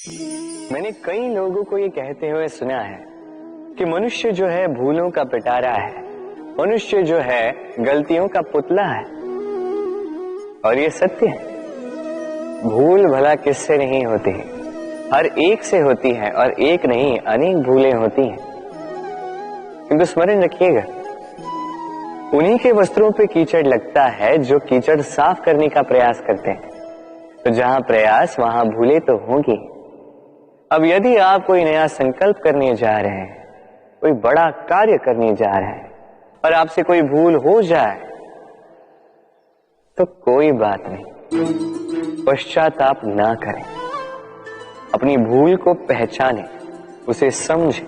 मैंने कई लोगों को ये कहते हुए सुना है कि मनुष्य जो है भूलों का पिटारा है, मनुष्य जो है गलतियों का पुतला है। और ये सत्य है। भूल भला किससे नहीं होती है, हर एक से होती है, और एक नहीं अनेक भूलें होती हैं। किंतु स्मरण रखिएगा, उन्हीं के वस्त्रों पे कीचड़ लगता है जो कीचड़ साफ करने का प्रयास करते हैं। तो जहां प्रयास वहां भूलें तो होंगी। अब यदि आप कोई नया संकल्प करने जा रहे हैं, कोई बड़ा कार्य करने जा रहे हैं, और आपसे कोई भूल हो जाए तो कोई बात नहीं, पश्चाताप ना करें। अपनी भूल को पहचानें, उसे समझें,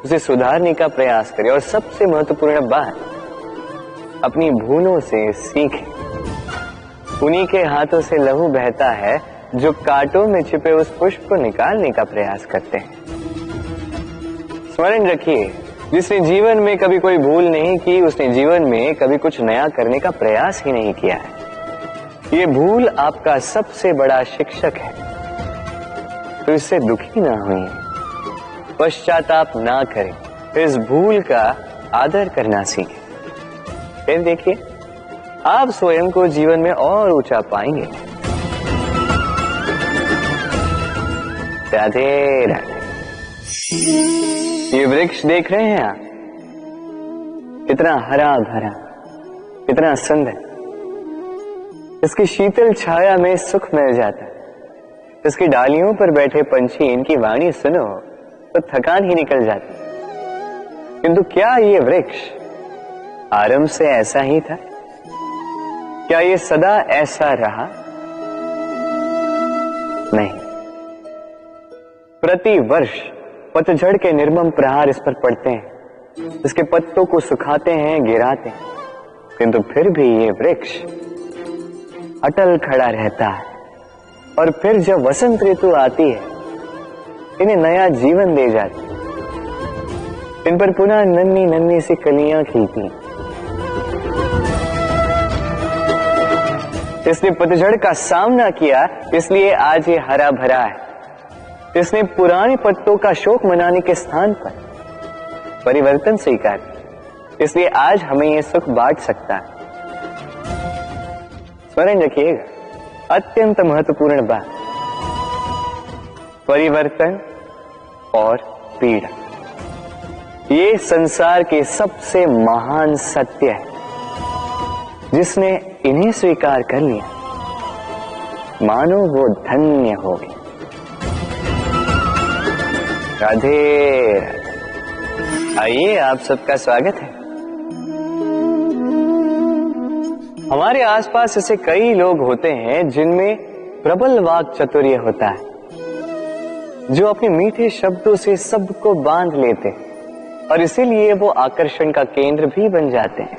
उसे सुधारने का प्रयास करें, और सबसे महत्वपूर्ण बात, अपनी भूलों से सीखें। उन्हीं के हाथों से लहू बहता है जो कांटों में छिपे उस पुष्प को निकालने का प्रयास करते हैं। स्मरण रखिए, जिसने जीवन में कभी कोई भूल नहीं की, उसने जीवन में कभी कुछ नया करने का प्रयास ही नहीं किया है। ये भूल आपका सबसे बड़ा शिक्षक है, तो इससे दुखी ना होइए, पश्चाताप ना करें, इस भूल का आदर करना सीखें। फिर देखिए, आप स्वयं को जीवन में और ऊंचा पाएंगे। राधे राधे। ये वृक्ष देख रहे हैं आप, कितना हरा भरा, कितना सुंदर। इसकी शीतल छाया में सुख मिल जाता है। इसकी डालियों पर बैठे पंछी, इनकी वाणी सुनो तो थकान ही निकल जाती। किंतु क्या ये वृक्ष आरंभ से ऐसा ही था? क्या ये सदा ऐसा रहा? नहीं। प्रति वर्ष पतझड़ के निर्मम प्रहार इस पर पड़ते हैं, इसके पत्तों को सुखाते हैं, गिराते हैं, किंतु फिर भी ये वृक्ष अटल खड़ा रहता है। और फिर जब वसंत ऋतु आती है, इन्हें नया जीवन दे जाती है। इन पर पुनः नन्ही नन्ही सी कलियां खिलती हैं। इसने पतझड़ का सामना किया, इसलिए आज ये हरा भरा है। इसने पुराने पत्तों का शोक मनाने के स्थान पर परिवर्तन स्वीकार किया, इसलिए आज हमें यह सुख बांट सकता है। स्मरण रखिएगा, अत्यंत महत्वपूर्ण बात, परिवर्तन और पीड़ा, ये संसार के सबसे महान सत्य है। जिसने इन्हें स्वीकार कर लिया, मानो वो धन्य हो गया। राधे राधे। आइए, आप सबका स्वागत है। हमारे आसपास ऐसे कई लोग होते हैं जिनमें प्रबल वाक चातुर्य होता है, जो अपने मीठे शब्दों से सबको बांध लेते हैं, और इसीलिए वो आकर्षण का केंद्र भी बन जाते हैं।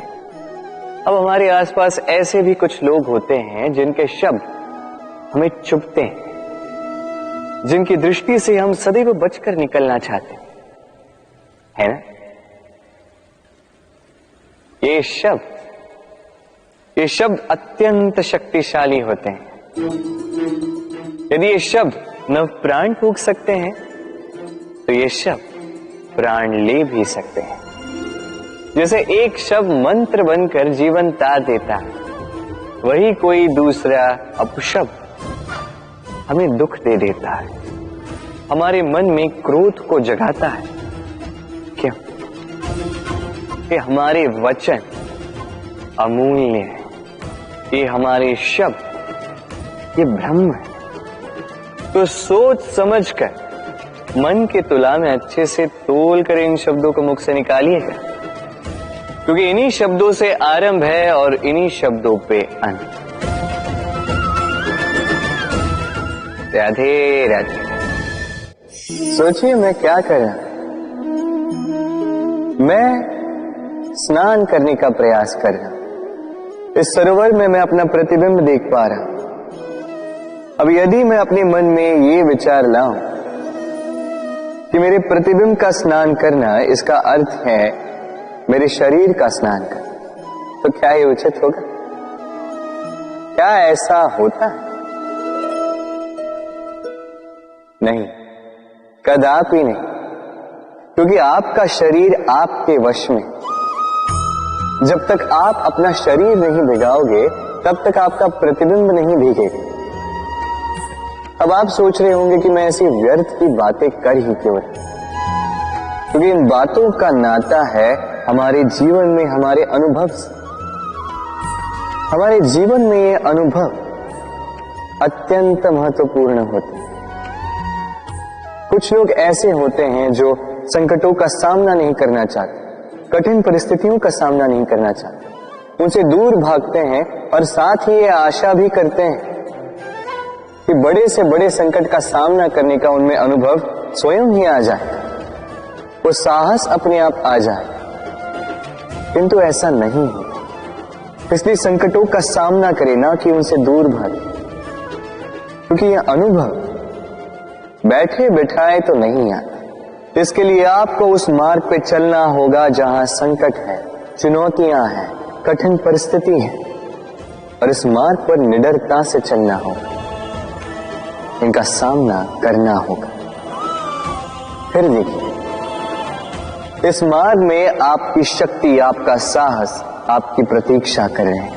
अब हमारे आसपास ऐसे भी कुछ लोग होते हैं जिनके शब्द हमें चुभते हैं, जिनकी दृष्टि से हम सदैव बचकर निकलना चाहते हैं, है ना? ये शब्द अत्यंत शक्तिशाली होते हैं। यदि ये शब्द नव प्राण फूंक सकते हैं, तो ये शब्द प्राण ले भी सकते हैं। जैसे एक शब्द मंत्र बनकर जीवन तार देता है, वही कोई दूसरा अपशब्द हमें दुख दे देता है, हमारे मन में क्रोध को जगाता है। क्यों? कि हमारे वचन अमूल्य है, ये हमारे शब्द ये ब्रह्म है। तो सोच समझकर मन के तुला में अच्छे से तोल कर इन शब्दों को मुख से निकालिएगा, क्योंकि इन्हीं शब्दों से आरंभ है और इन्हीं शब्दों पे अंत। राधे राधे। सोचिए, मैं क्या कर रहा हूं? मैं स्नान करने का प्रयास कर रहा हूं। इस सरोवर में मैं अपना प्रतिबिंब देख पा रहा हूं। अब यदि मैं अपने मन में ये विचार लाऊं कि मेरे प्रतिबिंब का स्नान करना, इसका अर्थ है मेरे शरीर का स्नान करना, तो क्या ये उचित होगा? क्या ऐसा होता है? नहीं, कदापि नहीं, क्योंकि आपका शरीर आपके वश में। जब तक आप अपना शरीर नहीं भिगाओगे तब तक आपका प्रतिबिंब नहीं भीगेगा। अब आप सोच रहे होंगे कि मैं ऐसी व्यर्थ की बातें कर ही क्यों रहा, क्योंकि इन बातों का नाता है हमारे जीवन में हमारे अनुभव से। हमारे जीवन में ये अनुभव अत्यंत महत्वपूर्ण होते हैं। कुछ लोग ऐसे होते हैं जो संकटों का सामना नहीं करना चाहते, कठिन परिस्थितियों का सामना नहीं करना चाहते, उनसे दूर भागते हैं और साथ ही ये आशा भी करते हैं कि बड़े से बड़े संकट का सामना करने का उनमें अनुभव स्वयं ही आ जाए, वो साहस अपने आप आ जाए। किंतु ऐसा नहीं है, इसलिए संकटों का सामना करें, ना कि उनसे दूर भागे, क्योंकि यह अनुभव बैठे बिठाए तो नहीं आता। इसके लिए आपको उस मार्ग पे चलना होगा जहां संकट है, चुनौतियां हैं, कठिन परिस्थिति है, और इस मार्ग पर निडरता से चलना होगा, इनका सामना करना होगा। फिर देखिए, इस मार्ग में आपकी शक्ति, आपका साहस आपकी प्रतीक्षा कर रहे हैं।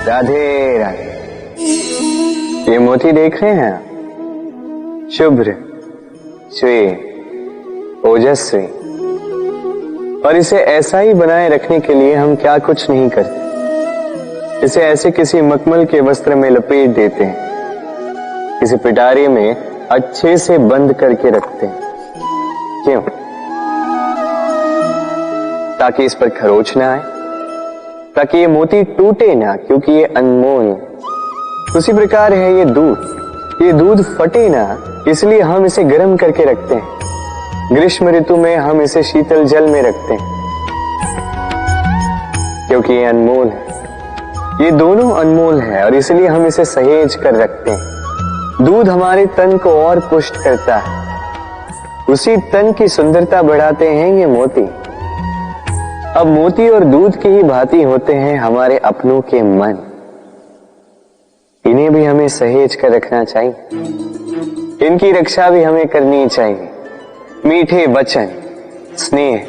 राधे राधे। ये मोती देख रहे हैं, शुभ्र, श्वेत, ओजस्वी, और इसे ऐसा ही बनाए रखने के लिए हम क्या कुछ नहीं करते। इसे ऐसे किसी मखमल के वस्त्र में लपेट देते हैं, किसी पिटारे में अच्छे से बंद करके रखते हैं। क्यों? ताकि इस पर खरोच ना आए, ताकि ये मोती टूटे ना, क्योंकि ये अनमोल है। उसी प्रकार है ये दूध फटे ना, इसलिए हम इसे गर्म करके रखते हैं। ग्रीष्म ऋतु में हम इसे शीतल जल में रखते हैं, क्योंकि ये अनमोल है। ये दोनों अनमोल है और इसलिए हम इसे सहेज कर रखते हैं। दूध हमारे तन को और पुष्ट करता है, उसी तन की सुंदरता बढ़ाते हैं ये मोती। अब मोती और दूध की ही भांति होते हैं हमारे अपनों के मन, इन्हें भी हमें सहेज कर रखना चाहिए, इनकी रक्षा भी हमें करनी चाहिए। मीठे वचन, स्नेह,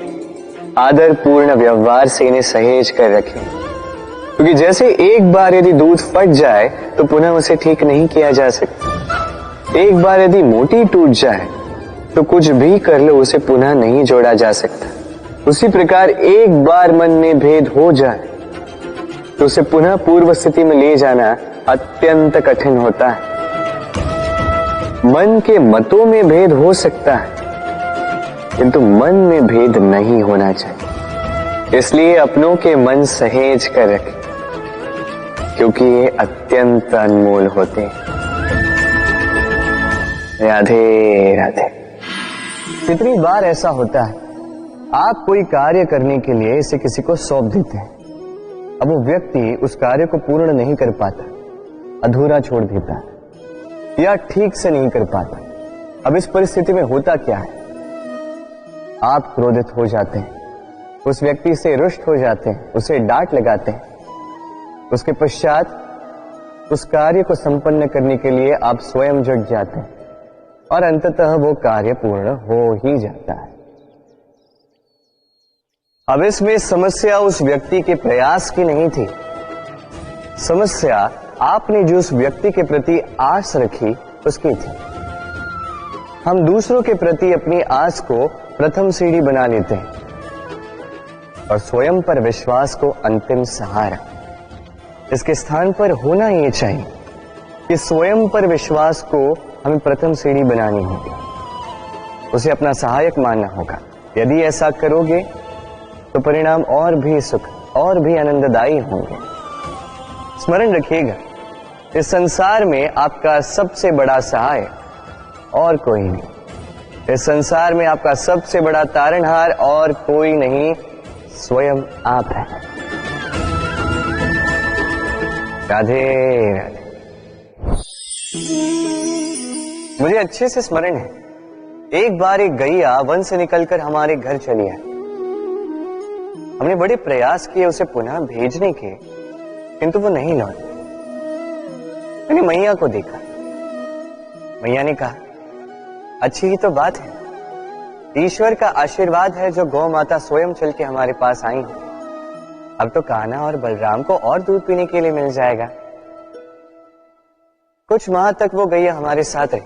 आदर पूर्ण व्यवहार से इन्हें सहेज कर रखें, क्योंकि जैसे एक बार यदि दूध फट जाए तो पुनः उसे ठीक नहीं किया जा सकता। एक बार यदि मोती टूट जाए तो कुछ भी कर लो उसे पुनः नहीं जोड़ा जा सकता। उसी प्रकार एक बार मन में भेद हो जाए तो उसे पुनः पूर्व स्थिति में ले जाना अत्यंत कठिन होता है। मन के मतों में भेद हो सकता है, किंतु मन में भेद नहीं होना चाहिए। इसलिए अपनों के मन सहेज कर रखें, क्योंकि ये अत्यंत अनमोल होते हैं। राधे राधे। कितनी बार ऐसा होता है, आप कोई कार्य करने के लिए इसे किसी को सौंप देते हैं, अब वो व्यक्ति उस कार्य को पूर्ण नहीं कर पाता, अधूरा छोड़ देता है या ठीक से नहीं कर पाता। अब इस परिस्थिति में होता क्या है, आप क्रोधित हो जाते हैं, उस व्यक्ति से रुष्ट हो जाते हैं, उसे डांट लगाते हैं। उसके पश्चात उस कार्य को संपन्न करने के लिए आप स्वयं जुट जाते हैं और अंततः वो कार्य पूर्ण हो ही जाता है। अब इसमें समस्या उस व्यक्ति के प्रयास की नहीं थी, समस्या आपने जो उस व्यक्ति के प्रति आस रखी उसकी थी। हम दूसरों के प्रति अपनी आस को प्रथम सीढ़ी बना लेते हैं और स्वयं पर विश्वास को अंतिम सहारा। इसके स्थान पर होना ये चाहिए कि स्वयं पर विश्वास को हमें प्रथम सीढ़ी बनानी होगी, उसे अपना सहायक मानना होगा। यदि ऐसा करोगे तो परिणाम और भी सुख और भी आनंददायी होंगे। स्मरण रखिएगा, इस संसार में आपका सबसे बड़ा सहायक और कोई नहीं। इस संसार में आपका सबसे बड़ा तारणहार और कोई नहीं, स्वयं आप हैं। राधे राधे। मुझे अच्छे से स्मरण है, एक बार एक गैया वन से निकलकर हमारे घर चली आई। हमने बड़े प्रयास किए उसे पुनः भेजने के, किंतु वो नहीं लौटी। मैंने मैया को देखा। मैया ने कहा, अच्छी ही तो बात है, ईश्वर का आशीर्वाद है जो गौ माता स्वयं चल के हमारे पास आई है। अब तो कान्हा और बलराम को और दूध पीने के लिए मिल जाएगा। कुछ माह तक वो गैया हमारे साथ रही,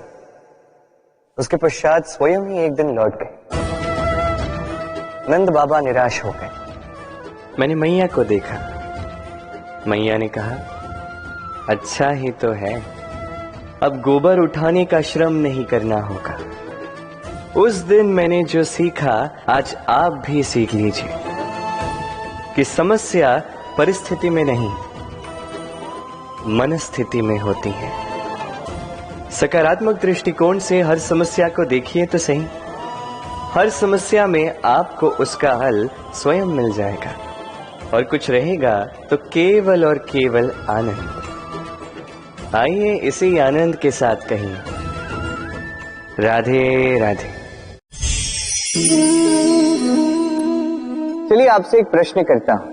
उसके पश्चात स्वयं ही एक दिन लौट गए। नंद बाबा निराश हो गए। मैंने मैया को देखा। मैया ने कहा, अच्छा ही तो है, अब गोबर उठाने का श्रम नहीं करना होगा। उस दिन मैंने जो सीखा आज आप भी सीख लीजिए कि समस्या परिस्थिति में नहीं, मनस्थिति में होती है। सकारात्मक दृष्टिकोण से हर समस्या को देखिए तो सही, हर समस्या में आपको उसका हल स्वयं मिल जाएगा और कुछ रहेगा तो केवल और केवल आनंद। आइए इसी आनंद के साथ कहिए, राधे राधे। चलिए आपसे एक प्रश्न करता हूं,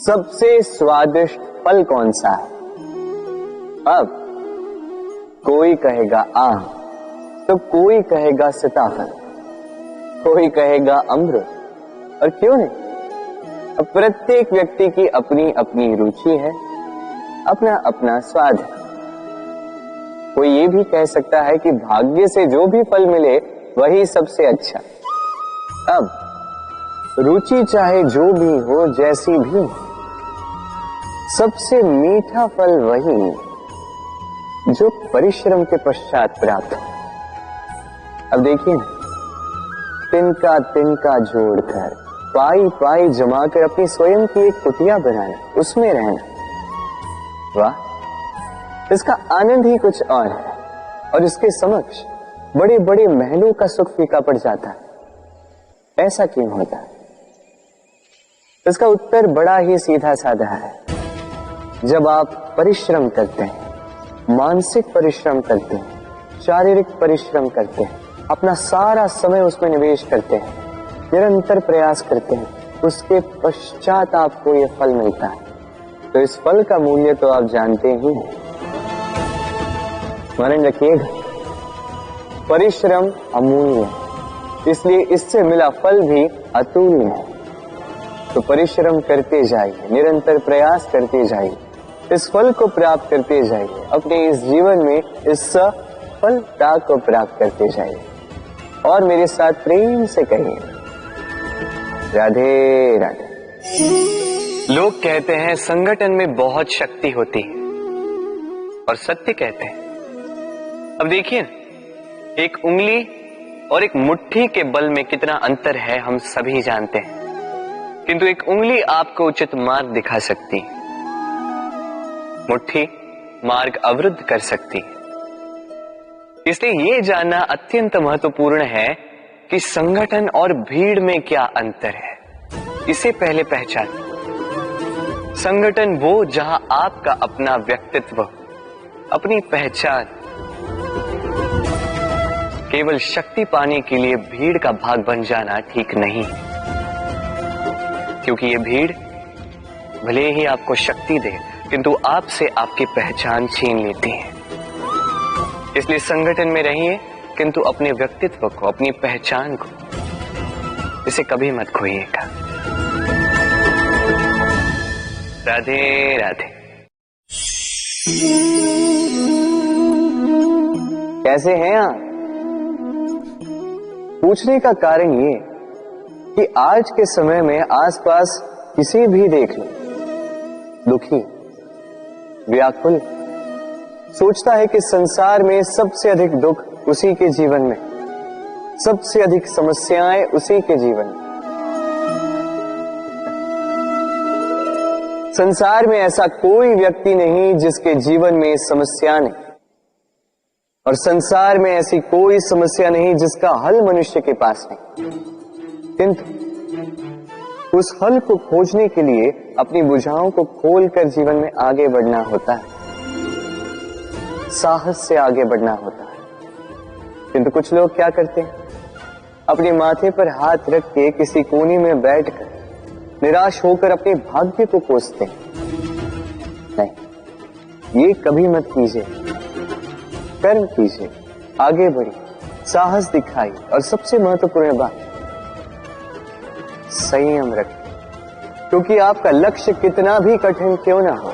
सबसे स्वादिष्ट फल कौन सा है? अब कोई कहेगा आम, तो कोई कहेगा सीताफल, कोई कहेगा अमरूद, और क्यों नहीं, अब प्रत्येक व्यक्ति की अपनी अपनी रुचि है, अपना अपना स्वाद है। कोई ये भी कह सकता है कि भाग्य से जो भी फल मिले वही सबसे अच्छा। अब रुचि चाहे जो भी हो, जैसी भी हो, सबसे मीठा फल वही जो परिश्रम के पश्चात प्राप्त हो। अब देखिए, तिनका तिनका जोड़कर, पाई पाई जमाकर अपनी स्वयं की एक कुटिया बनाना, उसमें रहना, वाह, इसका आनंद ही कुछ और है। और इसके समक्ष बड़े बड़े महलों का सुख फीका पड़ जाता है। ऐसा क्यों होता है? इसका उत्तर बड़ा ही सीधा साधा है। जब आप परिश्रम करते हैं, मानसिक परिश्रम करते हैं, शारीरिक परिश्रम करते हैं, अपना सारा समय उसमें निवेश करते हैं, निरंतर प्रयास करते हैं, उसके पश्चात आपको यह फल मिलता है, तो इस फल का मूल्य तो आप जानते ही हैं। स्मरण रखिएगा, परिश्रम अमूल्य है, इसलिए इससे मिला फल भी अतुल्य है। तो परिश्रम करते जाइए, निरंतर प्रयास करते जाइए, इस फल को प्राप्त करते जाइए, अपने इस जीवन में इस सफलता को प्राप्त करते जाइए। और मेरे साथ प्रेम से कहिए, राधे राधे। लोग कहते हैं संगठन में बहुत शक्ति होती है, और सत्य कहते हैं। अब देखिए, एक उंगली और एक मुट्ठी के बल में कितना अंतर है हम सभी जानते हैं, किंतु एक उंगली आपको उचित मार्ग दिखा सकती है, मुट्ठी मार्ग अवरुद्ध कर सकती है। इसलिए यह जानना अत्यंत महत्वपूर्ण है कि संगठन और भीड़ में क्या अंतर है, इसे पहले पहचान। संगठन वो जहां आपका अपना व्यक्तित्व, अपनी पहचान, केवल शक्ति पाने के लिए भीड़ का भाग बन जाना ठीक नहीं, क्योंकि ये भीड़ भले ही आपको शक्ति दे, किंतु आपसे आपकी पहचान छीन लेती है। इसलिए संगठन में रहिए, किंतु अपने व्यक्तित्व को, अपनी पहचान को, इसे कभी मत खोइएगा। राधे राधे। कैसे हैं आप? पूछने का कारण ये कि आज के समय में आसपास किसी भी देख लो, दुखी, व्याकुल, सोचता है कि संसार में सबसे अधिक दुख उसी के जीवन में, सबसे अधिक समस्याएं उसी के जीवन में। संसार में ऐसा कोई व्यक्ति नहीं जिसके जीवन में समस्या नहीं, और संसार में ऐसी कोई समस्या नहीं जिसका हल मनुष्य के पास नहीं। किंतु उस हल को खोजने के लिए अपनी बुझाओं को खोलकर जीवन में आगे बढ़ना होता है, साहस से आगे बढ़ना होता है। किंतु कुछ लोग क्या करते हैं, अपने माथे पर हाथ रख के किसी कोने में बैठकर निराश होकर अपने भाग्य को कोसते हैं। नहीं, ये कभी मत कीजिए। कर्म कीजिए, आगे बढ़िए, साहस दिखाइए और सबसे महत्वपूर्ण बात, संयम रखिए, क्योंकक्योंकि आपका लक्ष्य कितना भी कठिन क्यों ना हो,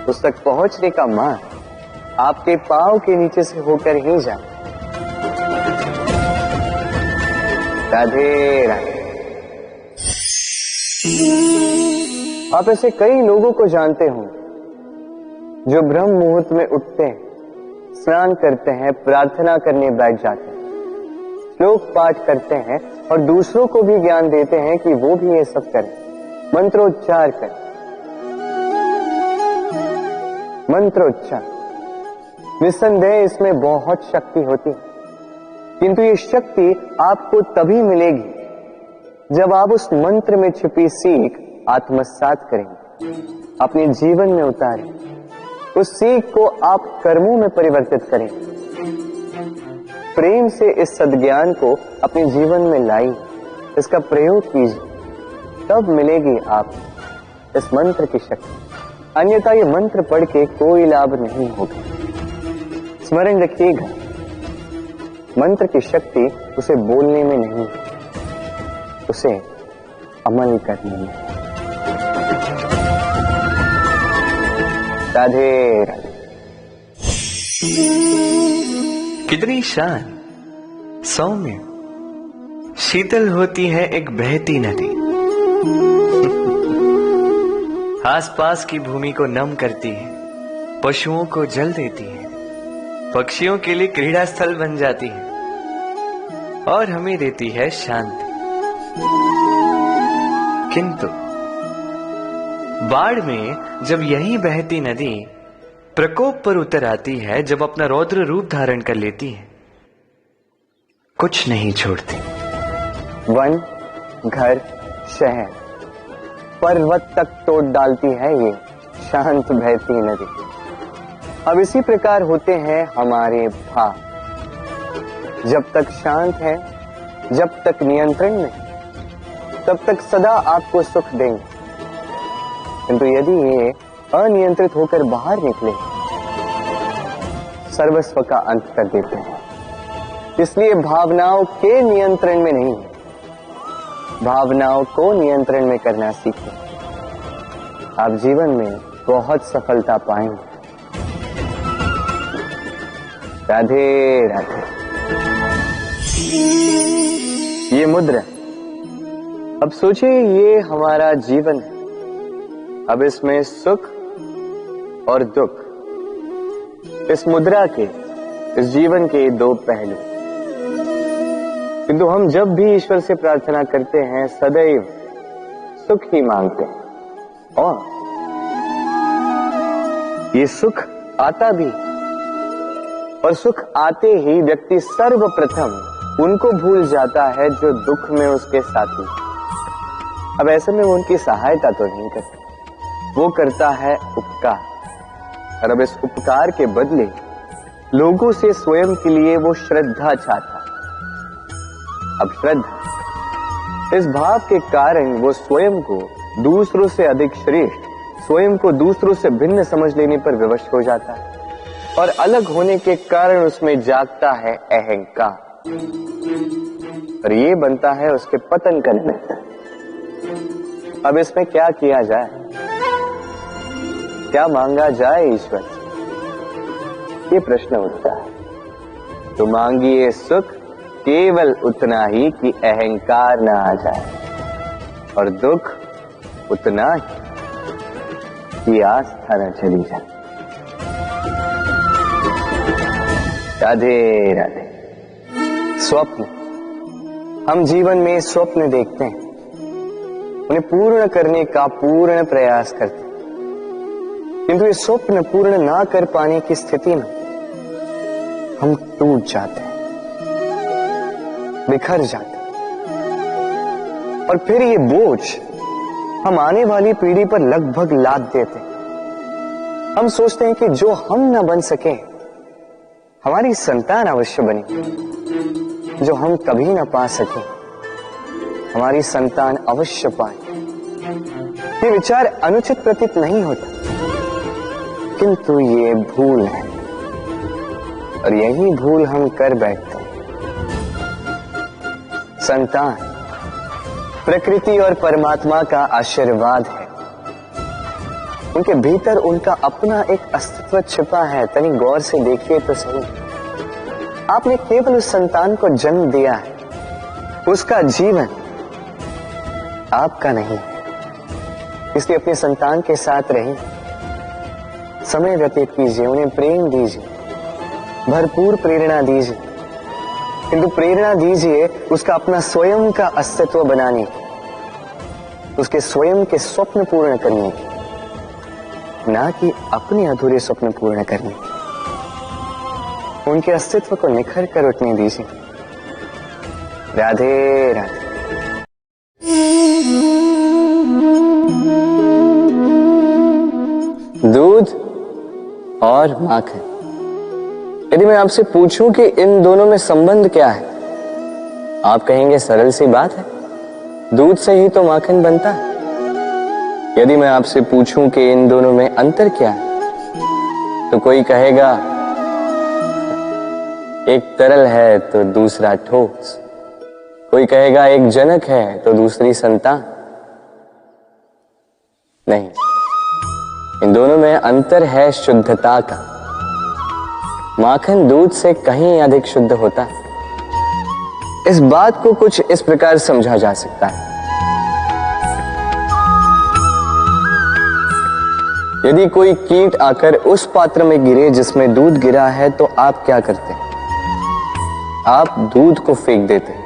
उस तक पहुंचने का मार्ग आपके पांव के नीचे से होकर ही जाए। राधे राधे। आप ऐसे कई लोगों को जानते हो जो ब्रह्म मुहूर्त में उठते हैं, स्नान करते हैं, प्रार्थना करने बैठ जाते हैं, श्लोक पाठ करते हैं और दूसरों को भी ज्ञान देते हैं कि वो भी ये सब करें, मंत्रोच्चार करें। मंत्रोच्चार, निस्संदेह इसमें बहुत शक्ति होती है, किंतु ये शक्ति आपको तभी मिलेगी जब आप उस मंत्र में छिपी सीख आत्मसात करेंगे, अपने जीवन में उतारें, उस सीख को आप कर्मों में परिवर्तित करें, प्रेम से इस सद्ज्ञान को अपने जीवन में लाइए, इसका प्रयोग कीजिए, तब मिलेगी आप इस मंत्र की शक्ति। अन्यथा ये मंत्र पढ़ के कोई लाभ नहीं होगा। स्मरण रखिएगा, मंत्र की शक्ति उसे बोलने में नहीं, उसे अमल करने में। राधे राधे। कितनी शांत, सौम्य, शीतल होती है एक बहती नदी। आसपास की भूमि को नम करती है, पशुओं को जल देती है, पक्षियों के लिए क्रीड़ा स्थल बन जाती है और हमें देती है शांति। किंतु बाढ़ में जब यही बहती नदी प्रकोप पर उतर आती है, जब अपना रौद्र रूप धारण कर लेती है, कुछ नहीं छोड़ती। वन, घर, शहर, पर्वत तक तोड़ डालती है ये शांत बहती नदी। अब इसी प्रकार होते हैं हमारे भाव। जब तक शांत है, जब तक नियंत्रण में, तब तक सदा आपको सुख देंगे, किंतु यदि ये अनियंत्रित होकर बाहर निकले, सर्वस्व का अंत कर देते हैं। इसलिए भावनाओं के नियंत्रण में नहीं, भावनाओं को नियंत्रण में करना सीखें। आप जीवन में बहुत सफलता पाएंगे। राधे राधे। ये मुद्रा, अब सोचिए ये हमारा जीवन है। अब इसमें सुख और दुख, इस मुद्रा के, इस जीवन के दो पहलू। किंतु हम जब भी ईश्वर से प्रार्थना करते हैं, सदैव सुख ही मांगते हैं, और ये सुख आता भी, और सुख आते ही व्यक्ति सर्वप्रथम उनको भूल जाता है जो दुख में उसके साथी। अब ऐसे में वो उनकी सहायता तो नहीं करता, वो करता है उपकार, और अब इस उपकार के बदले लोगों से स्वयं के लिए वो श्रद्धा चाहता है। अब श्रद्धा, इस भाव के कारण वो स्वयं को दूसरों से अधिक श्रेष्ठ, स्वयं को दूसरों से भिन्न समझ लेने पर विवश हो जाता है, और अलग होने के कारण उसमें जागता है अहंकार, और ये बनता है उसके पतन का निमित्त। अब इसमें क्या किया जाए, क्या मांगा जाए ईश्वर से, ये प्रश्न उठता है। तो मांगिए सुख केवल उतना ही कि अहंकार ना आ जाए, और दुख उतना ही कि आस्था न चली जाए। राधे राधे। स्वप्न, हम जीवन में स्वप्न देखते हैं, उन्हें पूर्ण करने का पूर्ण प्रयास करते हैं, किंतु ये स्वप्न पूर्ण ना कर पाने की स्थिति में हम टूट जाते हैं, बिखर जाते हैं, और फिर ये बोझ हम आने वाली पीढ़ी पर लगभग लाद देते हैं। हम सोचते हैं कि जो हम ना बन सके, हमारी संतान अवश्य बने, जो हम कभी ना पा सके, हमारी संतान अवश्य पाए। ये विचार अनुचित प्रतीत नहीं होता, किंतु ये भूल है, और यही भूल हम कर बैठते हैं। संतान प्रकृति और परमात्मा का आशीर्वाद है। उनके भीतर उनका अपना एक अस्तित्व छिपा है। तनी गौर से देखिए तो सही। आपने केवल उस संतान को जन्म दिया है, उसका जीवन आपका नहीं है। इसलिए अपने संतान के साथ रहिए, समय व्यतीत कीजिए, उन्हें प्रेम दीजिए, भरपूर प्रेरणा दीजिए, किंतु प्रेरणा दीजिए उसका अपना स्वयं का अस्तित्व बनाने की, उसके स्वयं के स्वप्न पूर्ण करने की, ना कि अपने अधूरे स्वप्न पूर्ण करने की। उनके अस्तित्व को निखर कर उठने दीजिए। राधे राधे। दूध और माखन। यदि मैं आपसे पूछूं कि इन दोनों में संबंध क्या है, आप कहेंगे सरल सी बात है, दूध से ही तो माखन बनता है। यदि मैं आपसे पूछूं कि इन दोनों में अंतर क्या है, तो कोई कहेगा एक तरल है तो दूसरा ठोस, कोई कहेगा एक जनक है तो दूसरी संतान। नहीं, इन दोनों में अंतर है शुद्धता का। माखन दूध से कहीं अधिक शुद्ध होता है। इस बात को कुछ इस प्रकार समझा जा सकता है। यदि कोई कीट आकर उस पात्र में गिरे जिसमें दूध गिरा है, तो आप क्या करते हैं? आप दूध को फेंक देते हैं।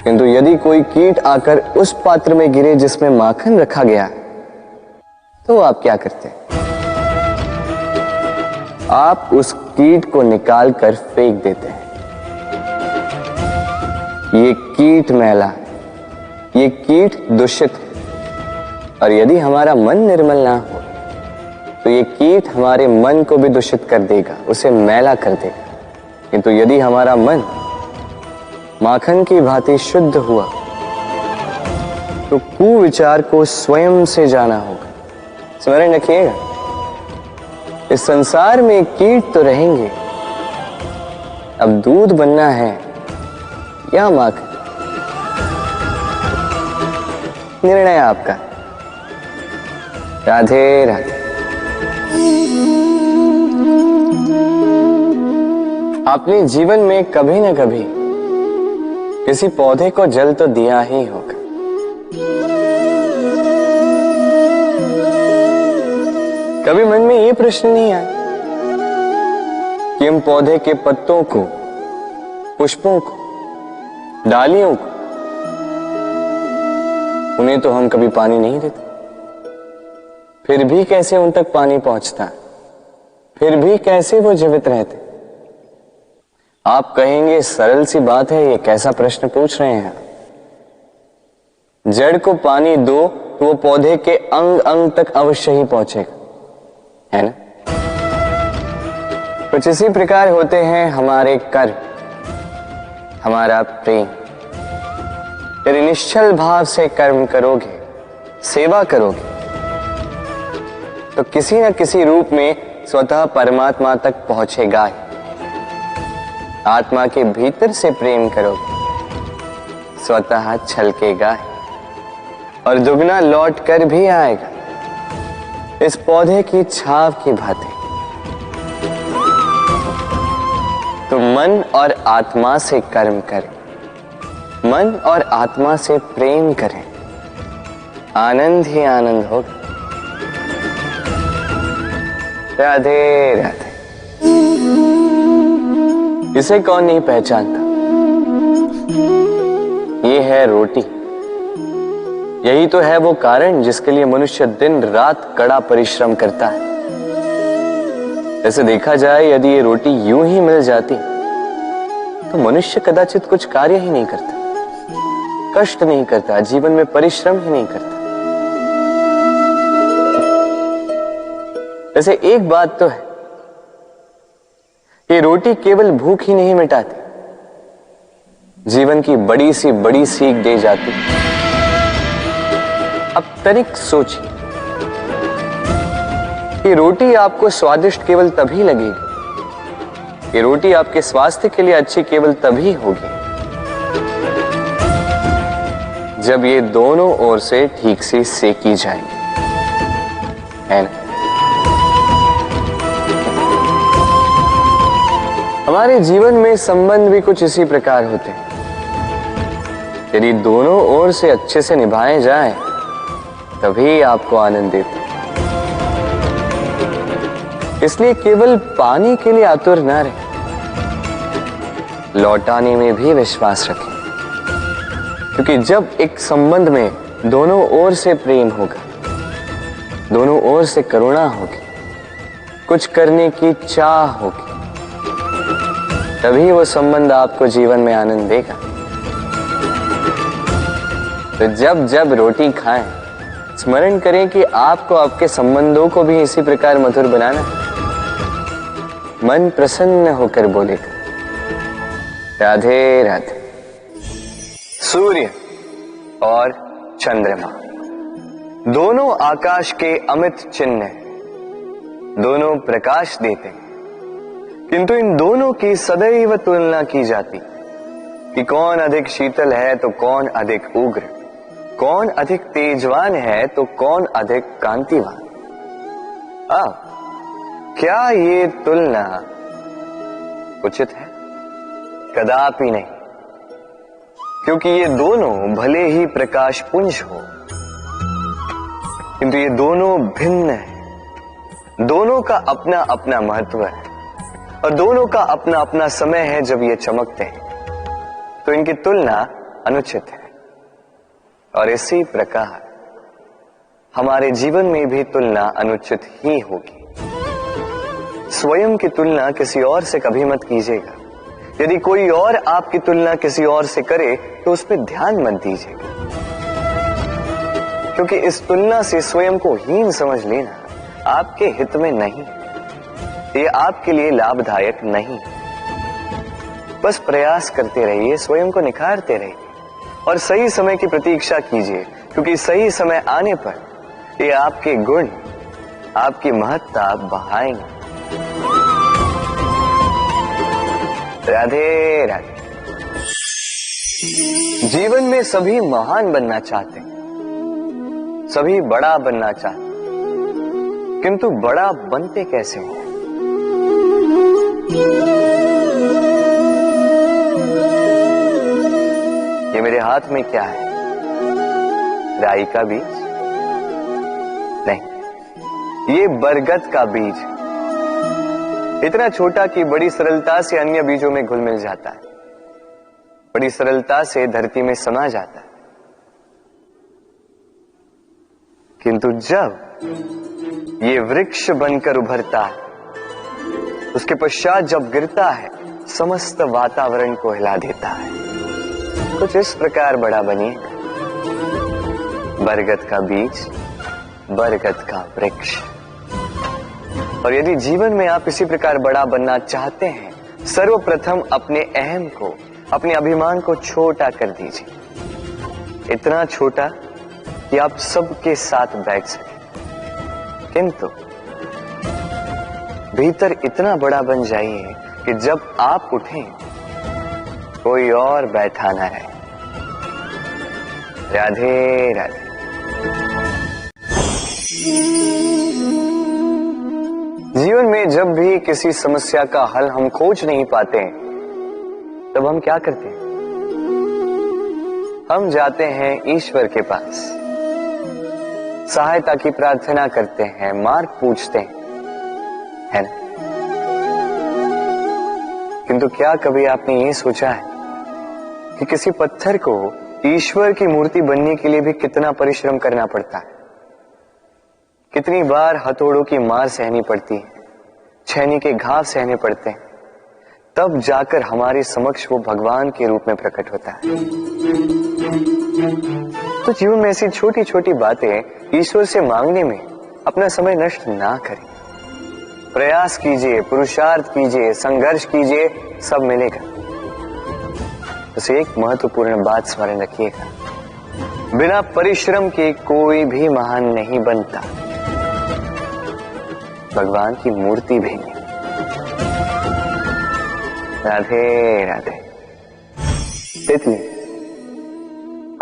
किंतु यदि कोई कीट आकर उस पात्र में गिरे जिसमें माखन रखा गया, तो आप क्या करते हैं? आप उस कीट को निकाल कर फेंक देते हैं। ये कीट मैला है, ये कीट दूषित है। और यदि हमारा मन निर्मल ना हो, तो ये कीट हमारे मन को भी दूषित कर देगा, उसे मैला कर देगा। किंतु यदि हमारा मन माखन की भांति शुद्ध हुआ, तो कुविचार को स्वयं से जाना होगा। स्मरण रखिएगा, इस संसार में कीट तो रहेंगे, अब दूध बनना है या माखन, निर्णय आपका। राधे राधे। आपने जीवन में कभी न कभी किसी पौधे को जल तो दिया ही होगा। कभी मन में ये प्रश्न नहीं आया कि हम पौधे के पत्तों को, पुष्पों को, डालियों को, उन्हें तो हम कभी पानी नहीं देते, फिर भी कैसे उन तक पानी पहुंचता है, फिर भी कैसे वो जीवित रहते? आप कहेंगे सरल सी बात है, ये कैसा प्रश्न पूछ रहे हैं? जड़ को पानी दो तो वो पौधे के अंग अंग तक अवश्य ही पहुंचेगा, है ना? कुछ इसी प्रकार होते हैं हमारे कर्म, हमारा प्रेम। यदि निश्चल भाव से कर्म करोगे, सेवा करोगे, तो किसी न किसी रूप में स्वतः परमात्मा तक पहुंचेगा ही। आत्मा के भीतर से प्रेम करोगे, स्वतः छलकेगा ही और दुगना लौट कर भी आएगा, इस पौधे की छाव की भांति। तो मन और आत्मा से कर्म करें, मन और आत्मा से प्रेम करें, आनंद ही आनंद होगा। राधे राधे। इसे कौन नहीं पहचानता? ये है रोटी। यही तो है वो कारण जिसके लिए मनुष्य दिन रात कड़ा परिश्रम करता है। ऐसे देखा जाए, यदि ये रोटी यूं ही मिल जाती तो मनुष्य कदाचित कुछ कार्य ही नहीं करता, कष्ट नहीं करता, जीवन में परिश्रम ही नहीं करता। वैसे एक बात तो है, ये रोटी केवल भूख ही नहीं मिटाती, जीवन की बड़ी सी बड़ी सीख दे जाती। अब तनिक सोचिए, कि रोटी आपको स्वादिष्ट केवल तभी लगेगी, ये रोटी आपके स्वास्थ्य के लिए अच्छी केवल तभी होगी जब ये दोनों ओर से ठीक से सेकी जाएगी, है ना? हमारे जीवन में संबंध भी कुछ इसी प्रकार होते हैं। यदि दोनों ओर से अच्छे से निभाए जाएं, तभी आपको आनंद देते हैं। इसलिए केवल पानी के लिए आतुर न रहे, लौटाने में भी विश्वास रखें, क्योंकि जब एक संबंध में दोनों ओर से प्रेम होगा, दोनों ओर से करुणा होगी, कुछ करने की चाह होगी, तभी वो संबंध आपको जीवन में आनंद देगा। तो जब जब रोटी खाएं, स्मरण करें कि आपको आपके संबंधों को भी इसी प्रकार मधुर बनाना है। मन प्रसन्न होकर बोलेगा, राधे राधे। सूर्य और चंद्रमा दोनों आकाश के अमित चिन्ह हैं, दोनों प्रकाश देते हैं, किंतु इन दोनों की सदैव तुलना की जाती कि कौन अधिक शीतल है तो कौन अधिक उग्र, कौन अधिक तेजवान है तो कौन अधिक कांतिवान। अब क्या ये तुलना उचित है? कदापि नहीं, क्योंकि ये दोनों भले ही प्रकाश पुंज हो, किंतु ये दोनों भिन्न हैं। दोनों का अपना अपना महत्व है और दोनों का अपना अपना समय है जब ये चमकते हैं, तो इनकी तुलना अनुचित है। और इसी प्रकार हमारे जीवन में भी तुलना अनुचित ही होगी। स्वयं की तुलना किसी और से कभी मत कीजिएगा। यदि कोई और आपकी तुलना किसी और से करे तो उस पर ध्यान मत दीजिएगा, क्योंकि इस तुलना से स्वयं को हीन समझ लेना आपके हित में नहीं, ये आपके लिए लाभदायक नहीं। बस प्रयास करते रहिए, स्वयं को निखारते रहिए और सही समय की प्रतीक्षा कीजिए, क्योंकि सही समय आने पर ये आपके गुण, आपकी महत्ता बढ़ाएंगे। राधे राधे। जीवन में सभी महान बनना चाहते हैं, सभी बड़ा बनना चाहते हैं, किंतु बड़ा बनते कैसे हैं? ये मेरे हाथ में क्या है? राई का बीज? नहीं, ये बरगद का बीज है। इतना छोटा कि बड़ी सरलता से अन्य बीजों में घुल मिल जाता है, बड़ी सरलता से धरती में समा जाता है, किंतु जब ये वृक्ष बनकर उभरता है, उसके पश्चात जब गिरता है, समस्त वातावरण को हिला देता है। कुछ इस प्रकार बड़ा बनिएगा, बरगद का बीज, बरगद का वृक्ष। और यदि जीवन में आप इसी प्रकार बड़ा बनना चाहते हैं, सर्वप्रथम अपने अहम को, अपने अभिमान को छोटा कर दीजिए, इतना छोटा कि आप सबके साथ बैठ सकें, किंतु भीतर इतना बड़ा बन जाइए कि जब आप उठें कोई और बैठा ना रहे। राधे राधे। जीवन में जब भी किसी समस्या का हल हम खोज नहीं पाते, तब हम क्या करते हैं? हम जाते हैं ईश्वर के पास, सहायता की प्रार्थना करते हैं, मार्ग पूछते हैं, है ना? किंतु क्या कभी आपने ये सोचा है कि किसी पत्थर को ईश्वर की मूर्ति बनने के लिए भी कितना परिश्रम करना पड़ता है? कितनी बार हथौड़ों की मार सहनी पड़ती है, छेनी के घाव सहने पड़ते हैं, तब जाकर हमारे समक्ष वो भगवान के रूप में प्रकट होता है। तो जीवन में ऐसी छोटी छोटी बातें ईश्वर से मांगने में अपना समय नष्ट ना करें। प्रयास कीजिए, पुरुषार्थ कीजिए, संघर्ष कीजिए, सब मिलेगा। बस एक महत्वपूर्ण बात स्मरण रखिएगा, बिना परिश्रम के कोई भी महान नहीं बनता। भगवान की मूर्ति भी नहीं। राधे राधे। तितली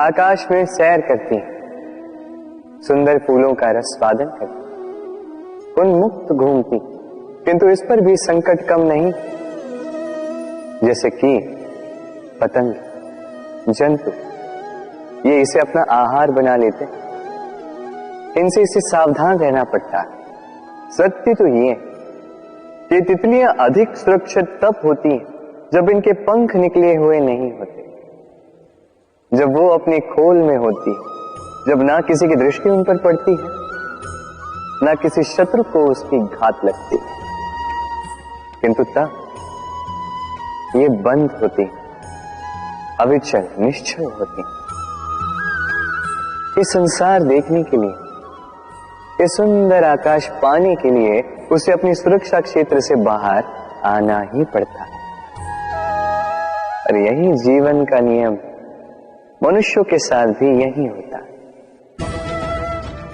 आकाश में सैर करती, सुंदर फूलों का रसवादन करती, उन्मुक्त घूमती, किंतु इस पर भी संकट कम नहीं। जैसे कि पतंग, जंतु, ये इसे अपना आहार बना लेते, इनसे इसे सावधान रहना पड़ता है। सत्य तो ये कि तितलियां अधिक सुरक्षित तब होती हैं जब इनके पंख निकले हुए नहीं होते, जब वो अपनी खोल में होती, जब ना किसी की दृष्टि उन पर पड़ती है, ना किसी शत्रु को उसकी घात लगती, किंतु तब ये बंद होती, अविचल निश्चल होती। ये संसार देखने के लिए, ये सुंदर आकाश पाने के लिए उसे अपनी सुरक्षा क्षेत्र से बाहर आना ही पड़ता है। और यही जीवन का नियम मनुष्यों के साथ भी यही होता है।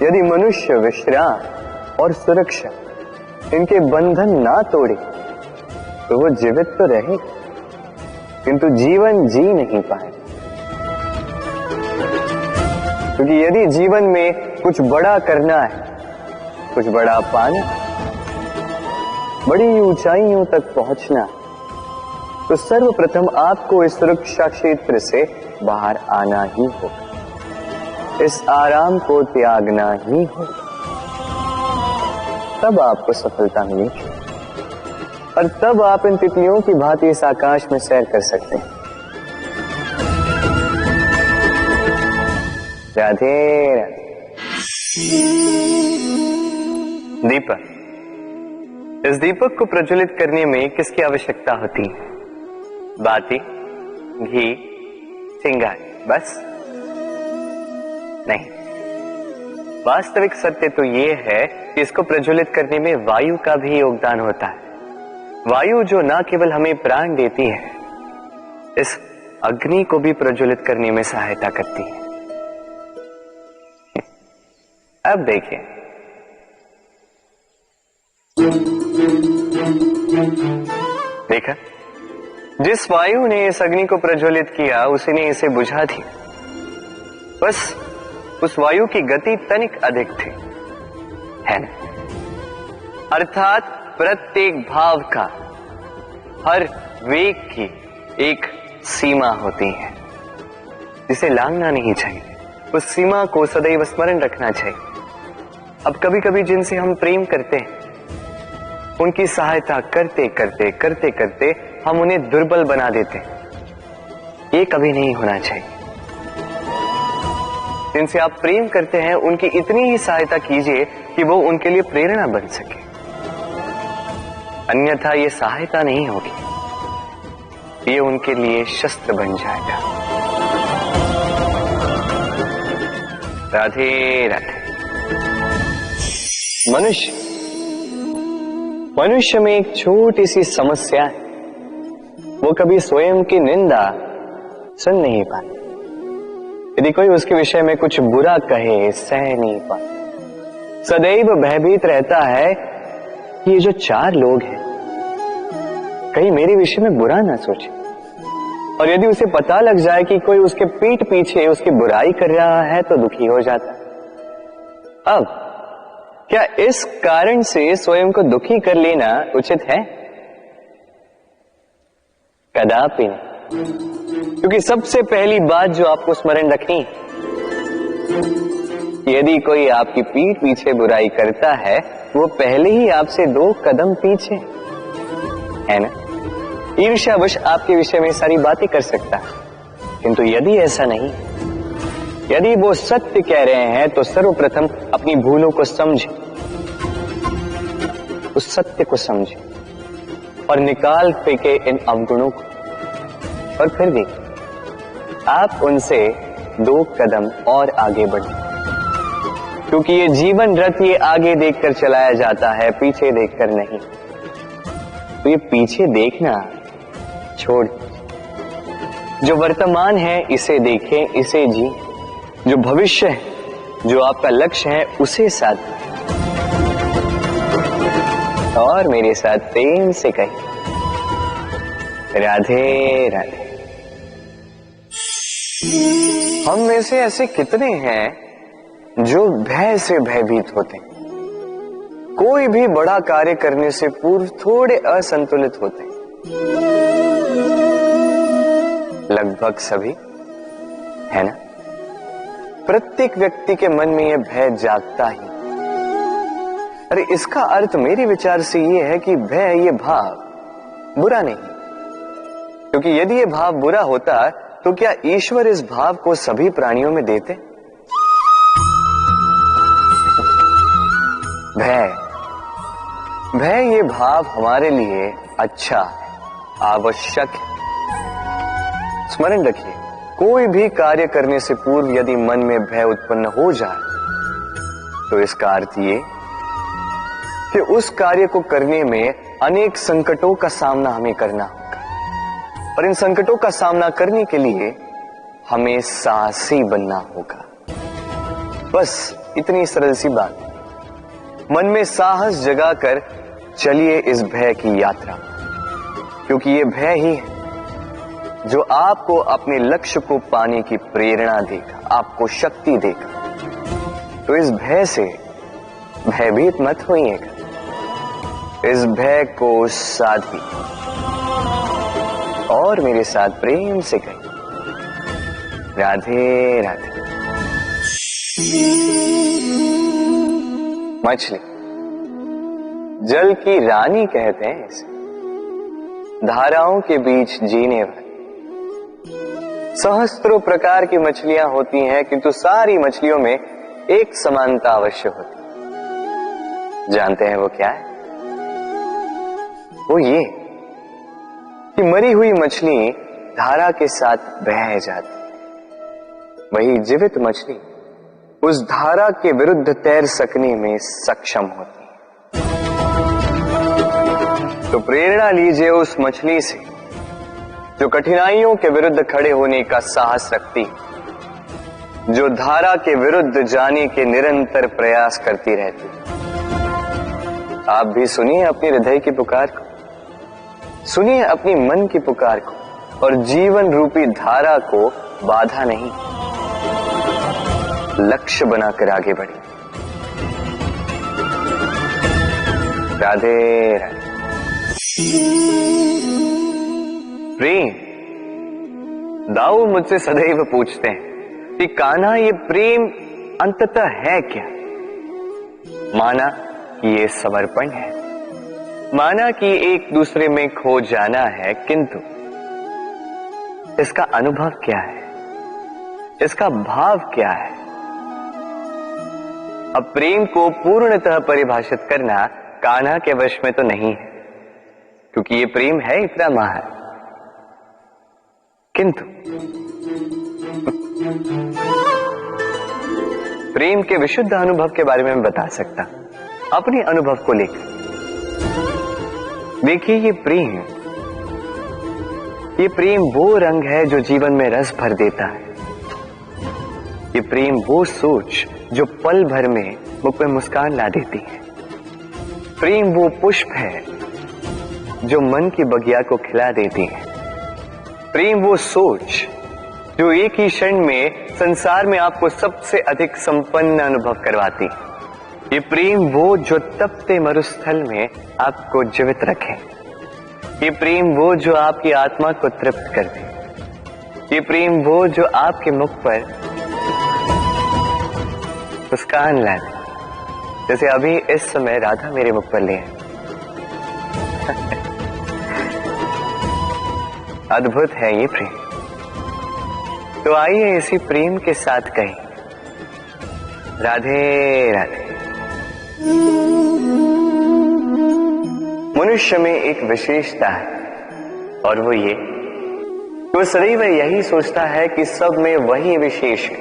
यदि मनुष्य विश्राम और सुरक्षा इनके बंधन ना तोड़े तो वो जीवित तो रहे, किंतु जीवन जी नहीं पाए। क्योंकि यदि जीवन में कुछ बड़ा करना है, कुछ बड़ा पाना, बड़ी ऊंचाइयों तक पहुंचना, तो सर्वप्रथम आपको इस सुरक्षा क्षेत्र से बाहर आना ही होगा, इस आराम को त्यागना ही होगा, तब आपको सफलता मिलेगी और तब आप इन तितलियों की भांति इस आकाश में सैर कर सकते हैं। राधे राधे। दीपक, इस दीपक को प्रज्वलित करने में किसकी आवश्यकता होती है? बाती, घी, चिंगारी, बस नहीं। वास्तविक सत्य तो यह है कि इसको प्रज्वलित करने में वायु का भी योगदान होता है। वायु जो न केवल हमें प्राण देती है, इस अग्नि को भी प्रज्वलित करने में सहायता करती है। अब देखिए, देखा, जिस वायु ने इस अग्नि को प्रज्वलित किया उसी ने इसे बुझा दिया। बस उस वायु की गति तनिक अधिक थी, है ना? अर्थात प्रत्येक भाव का, हर वेग की एक सीमा होती है जिसे लांघना नहीं चाहिए। उस सीमा को सदैव स्मरण रखना चाहिए। अब कभी कभी जिनसे हम प्रेम करते हैं, उनकी सहायता करते करते करते करते हम उन्हें दुर्बल बना देते हैं। ये कभी नहीं होना चाहिए। जिनसे आप प्रेम करते हैं उनकी इतनी ही सहायता कीजिए कि वो उनके लिए प्रेरणा बन सके, अन्यथा ये सहायता नहीं होगी, ये उनके लिए शस्त्र बन जाएगा। राधे राधे। मनुष्य में एक छोटी सी समस्या है, वो कभी स्वयं की निंदा सुन नहीं पाता। यदि कोई उसके विषय में कुछ बुरा कहे, सह नहीं पाता। सदैव भयभीत रहता है कि ये जो चार लोग हैं कहीं मेरे विषय में बुरा ना सोचे। और यदि उसे पता लग जाए कि कोई उसके पीठ पीछे उसकी बुराई कर रहा है तो दुखी हो जाता। अब क्या इस कारण से स्वयं को दुखी कर लेना उचित है? कदापि नहीं। क्योंकि सबसे पहली बात जो आपको स्मरण रखनी, यदि कोई आपकी पीठ पीछे बुराई करता है वो पहले ही आपसे 2 कदम पीछे है ना। ईर्ष्यावश आपके विषय में सारी बातें कर सकता है, किंतु यदि ऐसा नहीं, यदि वो सत्य कह रहे हैं तो सर्वप्रथम अपनी भूलों को समझे, उस सत्य को समझे और निकाल फेंके इन अवगुणों को, और फिर देखिए आप उनसे 2 कदम और आगे बढ़े। क्योंकि ये जीवन रथ ये आगे देखकर चलाया जाता है, पीछे देखकर नहीं। तो ये पीछे देखना छोड़, जो वर्तमान है इसे देखें, इसे जी। जो भविष्य है, जो आपका लक्ष्य है, उसे साध। और मेरे साथ प्रेम से कहिए, राधे राधे। हम में से ऐसे कितने हैं जो भय से भयभीत होते हैं, कोई भी बड़ा कार्य करने से पूर्व थोड़े असंतुलित होते हैं। लगभग सभी, है ना? प्रत्येक व्यक्ति के मन में यह भय जागता ही। अरे इसका अर्थ मेरे विचार से यह है कि भय, ये भाव बुरा नहीं, क्योंकि यदि यह भाव बुरा होता तो क्या ईश्वर इस भाव को सभी प्राणियों में देते? भय ये भाव हमारे लिए अच्छा है, आवश्यक है। स्मरण रखिए, कोई भी कार्य करने से पूर्व यदि मन में भय उत्पन्न हो जाए तो इसका अर्थ ये कि उस कार्य को करने में अनेक संकटों का सामना हमें करना होगा, और इन संकटों का सामना करने के लिए हमें साहसी बनना होगा। बस इतनी सरल सी बात। मन में साहस जगाकर चलिए इस भय की यात्रा, क्योंकि ये भय ही है जो आपको अपने लक्ष्य को पाने की प्रेरणा देगा, आपको शक्ति देगा। तो इस भय से भयभीत मत होइएगा, इस भय को साधी और मेरे साथ प्रेम से कहिए, राधे राधे। मछली जल की रानी कहते हैं इसे, धाराओं के बीच जीने वाली। सहस्त्रों प्रकार की मछलियां होती हैं, किंतु सारी मछलियों में एक समानता अवश्य होती है। जानते हैं वो क्या है? वो ये कि मरी हुई मछली धारा के साथ बह जाती, वही जीवित मछली उस धारा के विरुद्ध तैर सकने में सक्षम होती है। तो प्रेरणा लीजिए उस मछली से जो कठिनाइयों के विरुद्ध खड़े होने का साहस रखती है, जो धारा के विरुद्ध जाने के निरंतर प्रयास करती रहती है। आप भी सुनिए अपने हृदय की पुकार को, सुनिए अपनी मन की पुकार को, और जीवन रूपी धारा को बाधा नहीं, लक्ष्य बनाकर आगे बढ़िए। राधे राधे। प्रेम, दाऊ मुझसे सदैव पूछते हैं कि कान्हा ये प्रेम अंततः है क्या? माना कि ये समर्पण है, माना कि एक दूसरे में खो जाना है, किंतु इसका अनुभव क्या है, इसका भाव क्या है? अब प्रेम को पूर्णतः परिभाषित करना कान्हा के वश में तो नहीं है, क्योंकि ये प्रेम है इतना महान, किंतु प्रेम के विशुद्ध अनुभव के बारे में मैं बता सकता अपने अनुभव को लेकर। देखिए, ये प्रेम वो रंग है जो जीवन में रस भर देता है। ये प्रेम वो सोच जो पल भर में मुख में मुस्कान ला देती है। प्रेम वो पुष्प है जो मन की बगिया को खिला देती है। प्रेम वो सोच जो एक ही क्षण में संसार में आपको सबसे अधिक संपन्न अनुभव करवाती है। ये प्रेम वो जो तपते मरुस्थल में आपको जीवित रखे। ये प्रेम वो जो आपकी आत्मा को तृप्त कर दे। ये प्रेम वो जो आपके मुख पर मुस्कान ला दे, जैसे अभी इस समय राधा मेरे मुख पर ले है। अद्भुत है ये प्रेम। तो आइए इसी प्रेम के साथ कहें, राधे राधे। मनुष्य में एक विशेषता है, और वो ये कि वो सदैव यही सोचता है कि सब में वही विशेष है।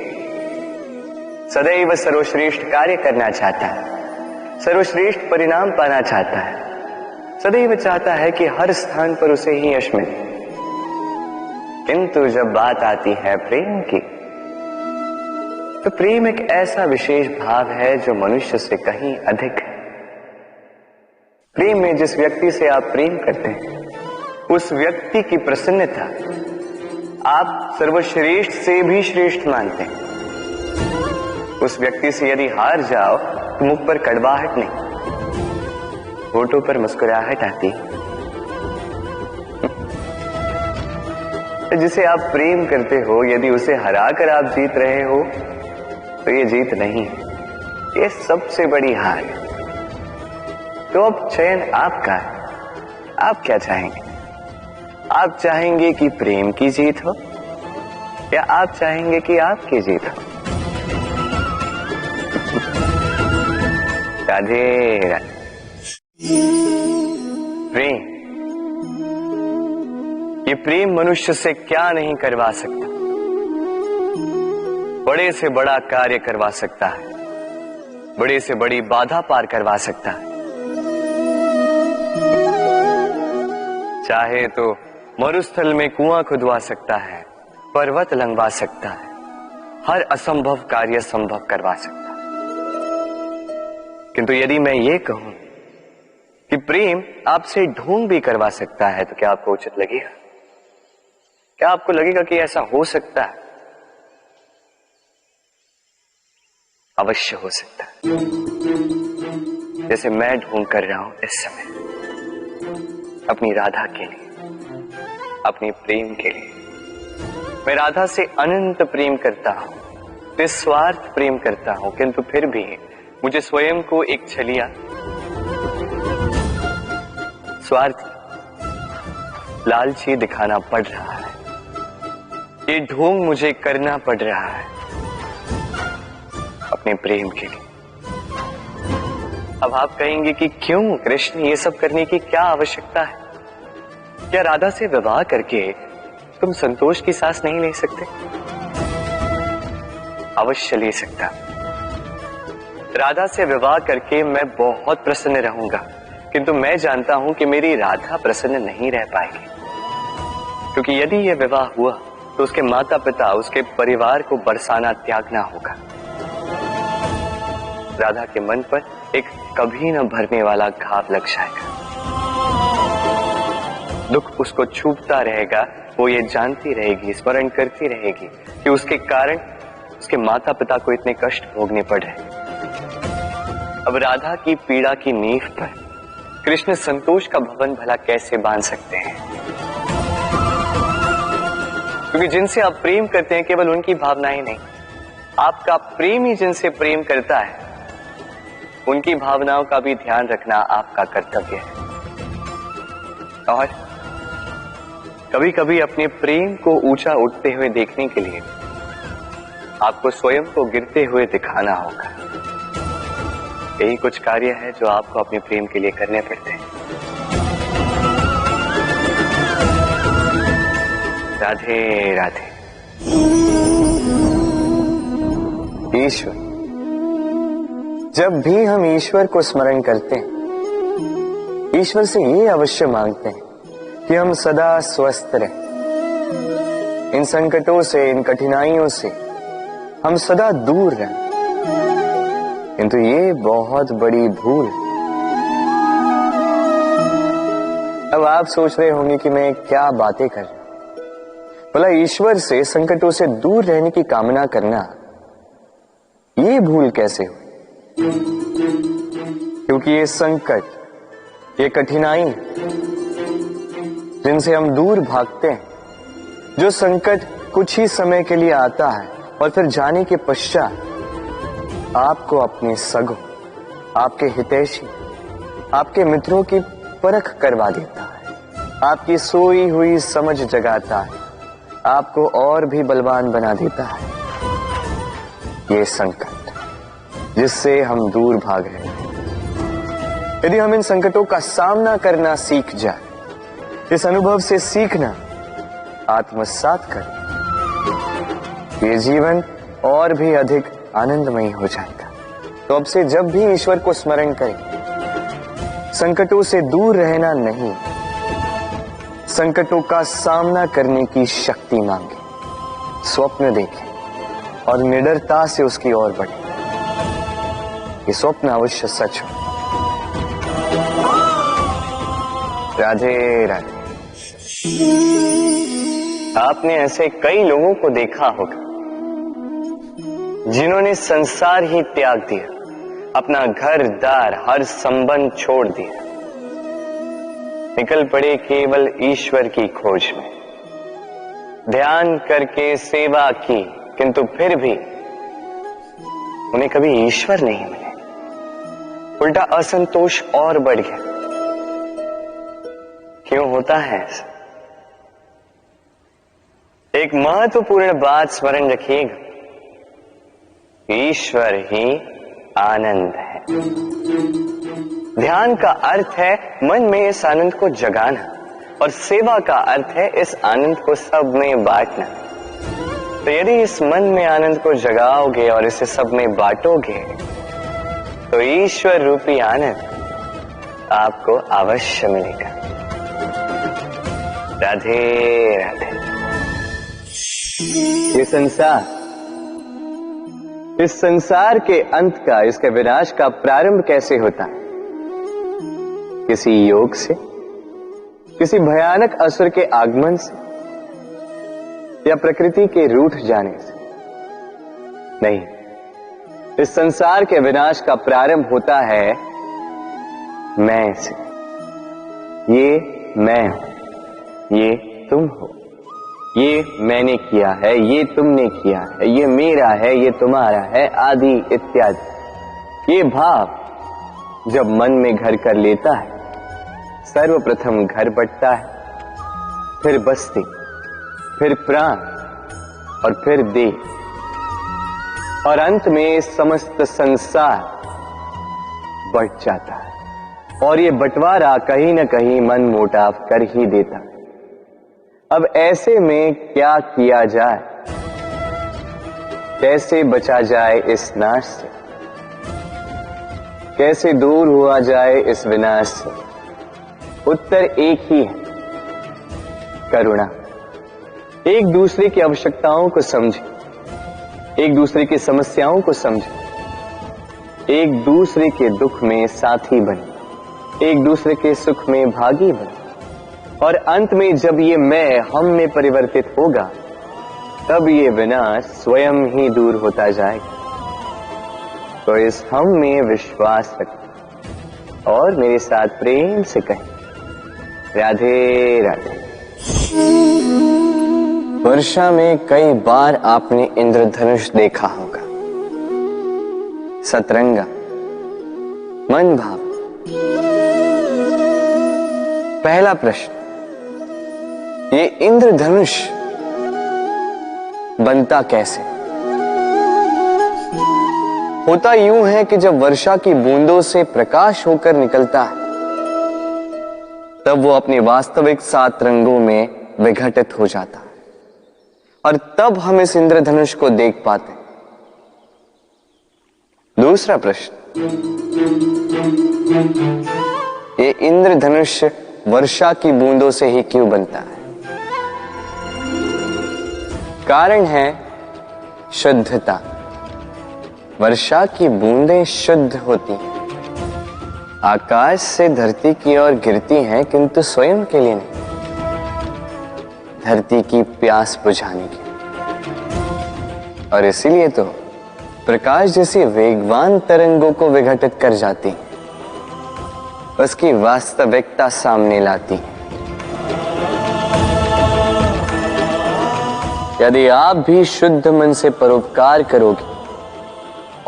सदैव सर्वश्रेष्ठ कार्य करना चाहता है, सर्वश्रेष्ठ परिणाम पाना चाहता है, सदैव चाहता है कि हर स्थान पर उसे ही यश मिले। किंतु जब बात आती है प्रेम की, तो प्रेम एक ऐसा विशेष भाव है जो मनुष्य से कहीं अधिक है। प्रेम में जिस व्यक्ति से आप प्रेम करते हैं उस व्यक्ति की प्रसन्नता आप सर्वश्रेष्ठ से भी श्रेष्ठ मानते हैं। उस व्यक्ति से यदि हार जाओ तो मुख पर कड़वाहट नहीं, होठों पर मुस्कुराहट आती है। जिसे आप प्रेम करते हो यदि उसे हराकर आप जीत रहे हो तो ये जीत नहीं है, ये सबसे बड़ी हार है। तो अब चयन आपका है, आप क्या चाहेंगे? आप चाहेंगे कि प्रेम की जीत हो या आप चाहेंगे कि आपकी जीत हो? राधे राधे। प्रेम, ये प्रेम मनुष्य से क्या नहीं करवा सकता, बड़े से बड़ा कार्य करवा सकता है, बड़े से बड़ी बाधा पार करवा सकता है। चाहे तो मरुस्थल में कुआं खुदवा सकता है, पर्वत लंघवा सकता है, हर असंभव कार्य संभव करवा सकता है। किंतु यदि मैं ये कहूं कि प्रेम आपसे ढोंग भी करवा सकता है तो क्या आपको उचित लगेगा? क्या आपको लगेगा कि ऐसा हो सकता है? अवश्य हो सकता है। जैसे मैं ढोंग कर रहा हूं इस समय अपनी राधा के लिए, अपने प्रेम के लिए। मैं राधा से अनंत प्रेम करता हूं, निस्वार्थ प्रेम करता हूं, किंतु फिर भी मुझे स्वयं को एक छलिया, स्वार्थी, लालची दिखाना पड़ रहा है। ये ढोंग मुझे करना पड़ रहा है अपने प्रेम के लिए। अब आप कहेंगे कि क्यों कृष्ण, ये सब करने की क्या आवश्यकता है? क्या राधा से विवाह करके तुम संतोष की सांस नहीं ले सकते? अवश्य ले सकता। राधा से विवाह करके मैं बहुत प्रसन्न रहूंगा, किंतु मैं जानता हूं कि मेरी राधा प्रसन्न नहीं रह पाएगी, क्योंकि यदि यह विवाह हुआ तो उसके माता पिता, उसके परिवार को बरसाना त्यागना होगा। राधा के मन पर एक कभी न भरने वाला घाव लग जाएगा। दुख उसको छूपता रहेगा, वो ये जानती रहेगी, स्मरण करती रहेगी कि उसके कारण उसके माता पिता को इतने कष्ट भोगने पड़ रहे। अब राधा की पीड़ा की नींव पर कृष्ण संतोष का भवन भला कैसे बांध सकते हैं? क्योंकि जिनसे आप प्रेम करते हैं केवल उनकी भावनाएं नहीं, आपका प्रेमी जिनसे प्रेम करता है उनकी भावनाओं का भी ध्यान रखना आपका कर्तव्य है। और कभी कभी अपने प्रेम को ऊंचा उठते हुए देखने के लिए आपको स्वयं को गिरते हुए दिखाना होगा। यही कुछ कार्य है जो आपको अपने प्रेम के लिए करने पड़ते हैं। राधे राधे। ईश्वर, जब भी हम ईश्वर को स्मरण करते हैं, ईश्वर से ये अवश्य मांगते हैं कि हम सदा स्वस्थ रहें, इन संकटों से, इन कठिनाइयों से हम सदा दूर रहें। किंतु ये बहुत बड़ी भूल। अब आप सोच रहे होंगे कि मैं क्या बातें कर रहा हूं। भला ईश्वर से संकटों से दूर रहने की कामना करना ये भूल कैसे हुई? क्योंकि ये संकट, ये कठिनाई जिनसे हम दूर भागते हैं, जो संकट कुछ ही समय के लिए आता है और फिर जाने के पश्चात आपको अपने सगों, आपके हितैषी, आपके मित्रों की परख करवा देता है, आपकी सोई हुई समझ जगाता है, आपको और भी बलवान बना देता है। ये संकट जिससे हम दूर भाग रहे हैं, यदि हम इन संकटों का सामना करना सीख जाए, इस अनुभव से सीखना आत्मसात कर, ये जीवन और भी अधिक आनंदमय हो जाएगा। तो अब से जब भी ईश्वर को स्मरण करें, संकटों से दूर रहना नहीं, संकटों का सामना करने की शक्ति मांगे, स्वप्न देखें और निडरता से उसकी ओर बढ़े। ये स्वप्न अवश्य सच हो। राधे राधे। आपने ऐसे कई लोगों को देखा होगा जिन्होंने संसार ही त्याग दिया, अपना घर दार हर संबंध छोड़ दिया, निकल पड़े केवल ईश्वर की खोज में। ध्यान करके सेवा की, किंतु फिर भी उन्हें कभी ईश्वर नहीं मिले। उल्टा असंतोष और बढ़ गया। क्यों होता है ऐसा? एक महत्वपूर्ण बात स्मरण रखिएगा, ईश्वर ही आनंद है। ध्यान का अर्थ है मन में इस आनंद को जगाना, और सेवा का अर्थ है इस आनंद को सब में बांटना। तो यदि इस मन में आनंद को जगाओगे और इसे सब में बांटोगे, तो ईश्वर रूपी आनंद आपको अवश्य मिलेगा। राधे राधे। ये संसार, इस संसार के अंत का, इसके विनाश का प्रारंभ कैसे होता है? किसी योग से, किसी भयानक असुर के आगमन से, या प्रकृति के रूठ जाने से? नहीं, इस संसार के विनाश का प्रारंभ होता है मैं से। ये मैं हूं, ये तुम हो, ये मैंने किया है, ये तुमने किया है, ये मेरा है, ये तुम्हारा है, आदि इत्यादि। ये भाव जब मन में घर कर लेता है, सर्वप्रथम घर बंटता है, फिर बस्ती, फिर प्राण, और फिर देह, और अंत में समस्त संसार बंट जाता है। और ये बंटवारा कहीं न कहीं मन मोटाव कर ही देता है। अब ऐसे में क्या किया जाए? कैसे बचा जाए इस नाश से? कैसे दूर हुआ जाए इस विनाश से? उत्तर एक ही है, करुणा। एक दूसरे की आवश्यकताओं को समझे, एक दूसरे की समस्याओं को समझे, एक दूसरे के दुख में साथी बने, एक दूसरे के सुख में भागी बने। और अंत में जब ये मैं हम में परिवर्तित होगा, तब ये विनाश स्वयं ही दूर होता जाएगा। तो इस हम में विश्वास रखें और मेरे साथ प्रेम से कहें, राधे राधे। वर्षा में कई बार आपने इंद्रधनुष देखा होगा, सतरंगा, मन भाव। पहला प्रश्न, ये इंद्रधनुष बनता कैसे? होता यूं है कि जब वर्षा की बूंदों से प्रकाश होकर निकलता है, तब वो अपने वास्तविक 7 रंगों में विघटित हो जाता है, और तब हम इस इंद्रधनुष को देख पाते हैं। दूसरा प्रश्न, ये इंद्रधनुष वर्षा की बूंदों से ही क्यों बनता है? कारण है शुद्धता। वर्षा की बूंदें शुद्ध होती हैं, आकाश से धरती की ओर गिरती हैं, किंतु स्वयं के लिए नहीं, धरती की प्यास बुझाने के लिए। और इसीलिए तो प्रकाश जैसी वेगवान तरंगों को विघटित कर जाती है, उसकी वास्तविकता सामने लाती है। यदि आप भी शुद्ध मन से परोपकार करोगे,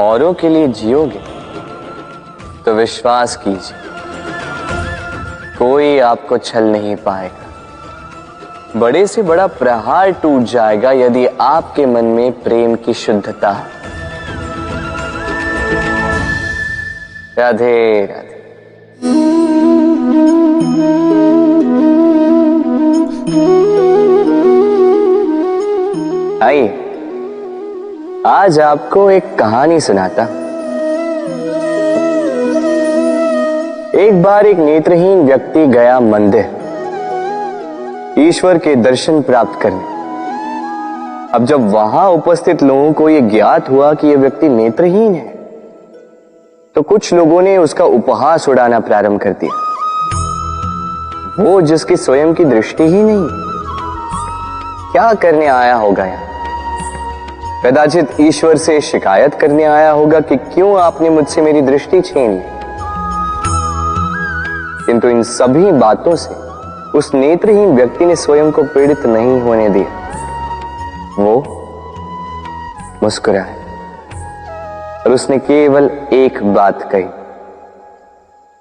औरों के लिए जियोगे, तो विश्वास कीजिए, कोई आपको छल नहीं पाएगा। बड़े से बड़ा प्रहार टूट जाएगा यदि आपके मन में प्रेम की शुद्धता है। राधे राधे। आइए, आज आपको एक कहानी सुनाता। एक बार एक नेत्रहीन व्यक्ति गया मंदिर, ईश्वर के दर्शन प्राप्त करने। अब जब वहां उपस्थित लोगों को यह ज्ञात हुआ कि यह व्यक्ति नेत्रहीन है, तो कुछ लोगों ने उसका उपहास उड़ाना प्रारंभ कर दिया। वो जिसकी स्वयं की दृष्टि ही नहीं, क्या करने आया होगा यहाँ? कदाचित ईश्वर से शिकायत करने आया होगा कि क्यों आपने मुझसे मेरी दृष्टि छीन ली। किंतु इन सभी बातों से उस नेत्रहीन व्यक्ति ने स्वयं को पीड़ित नहीं होने दिया। वो मुस्कुराए और उसने केवल एक बात कही,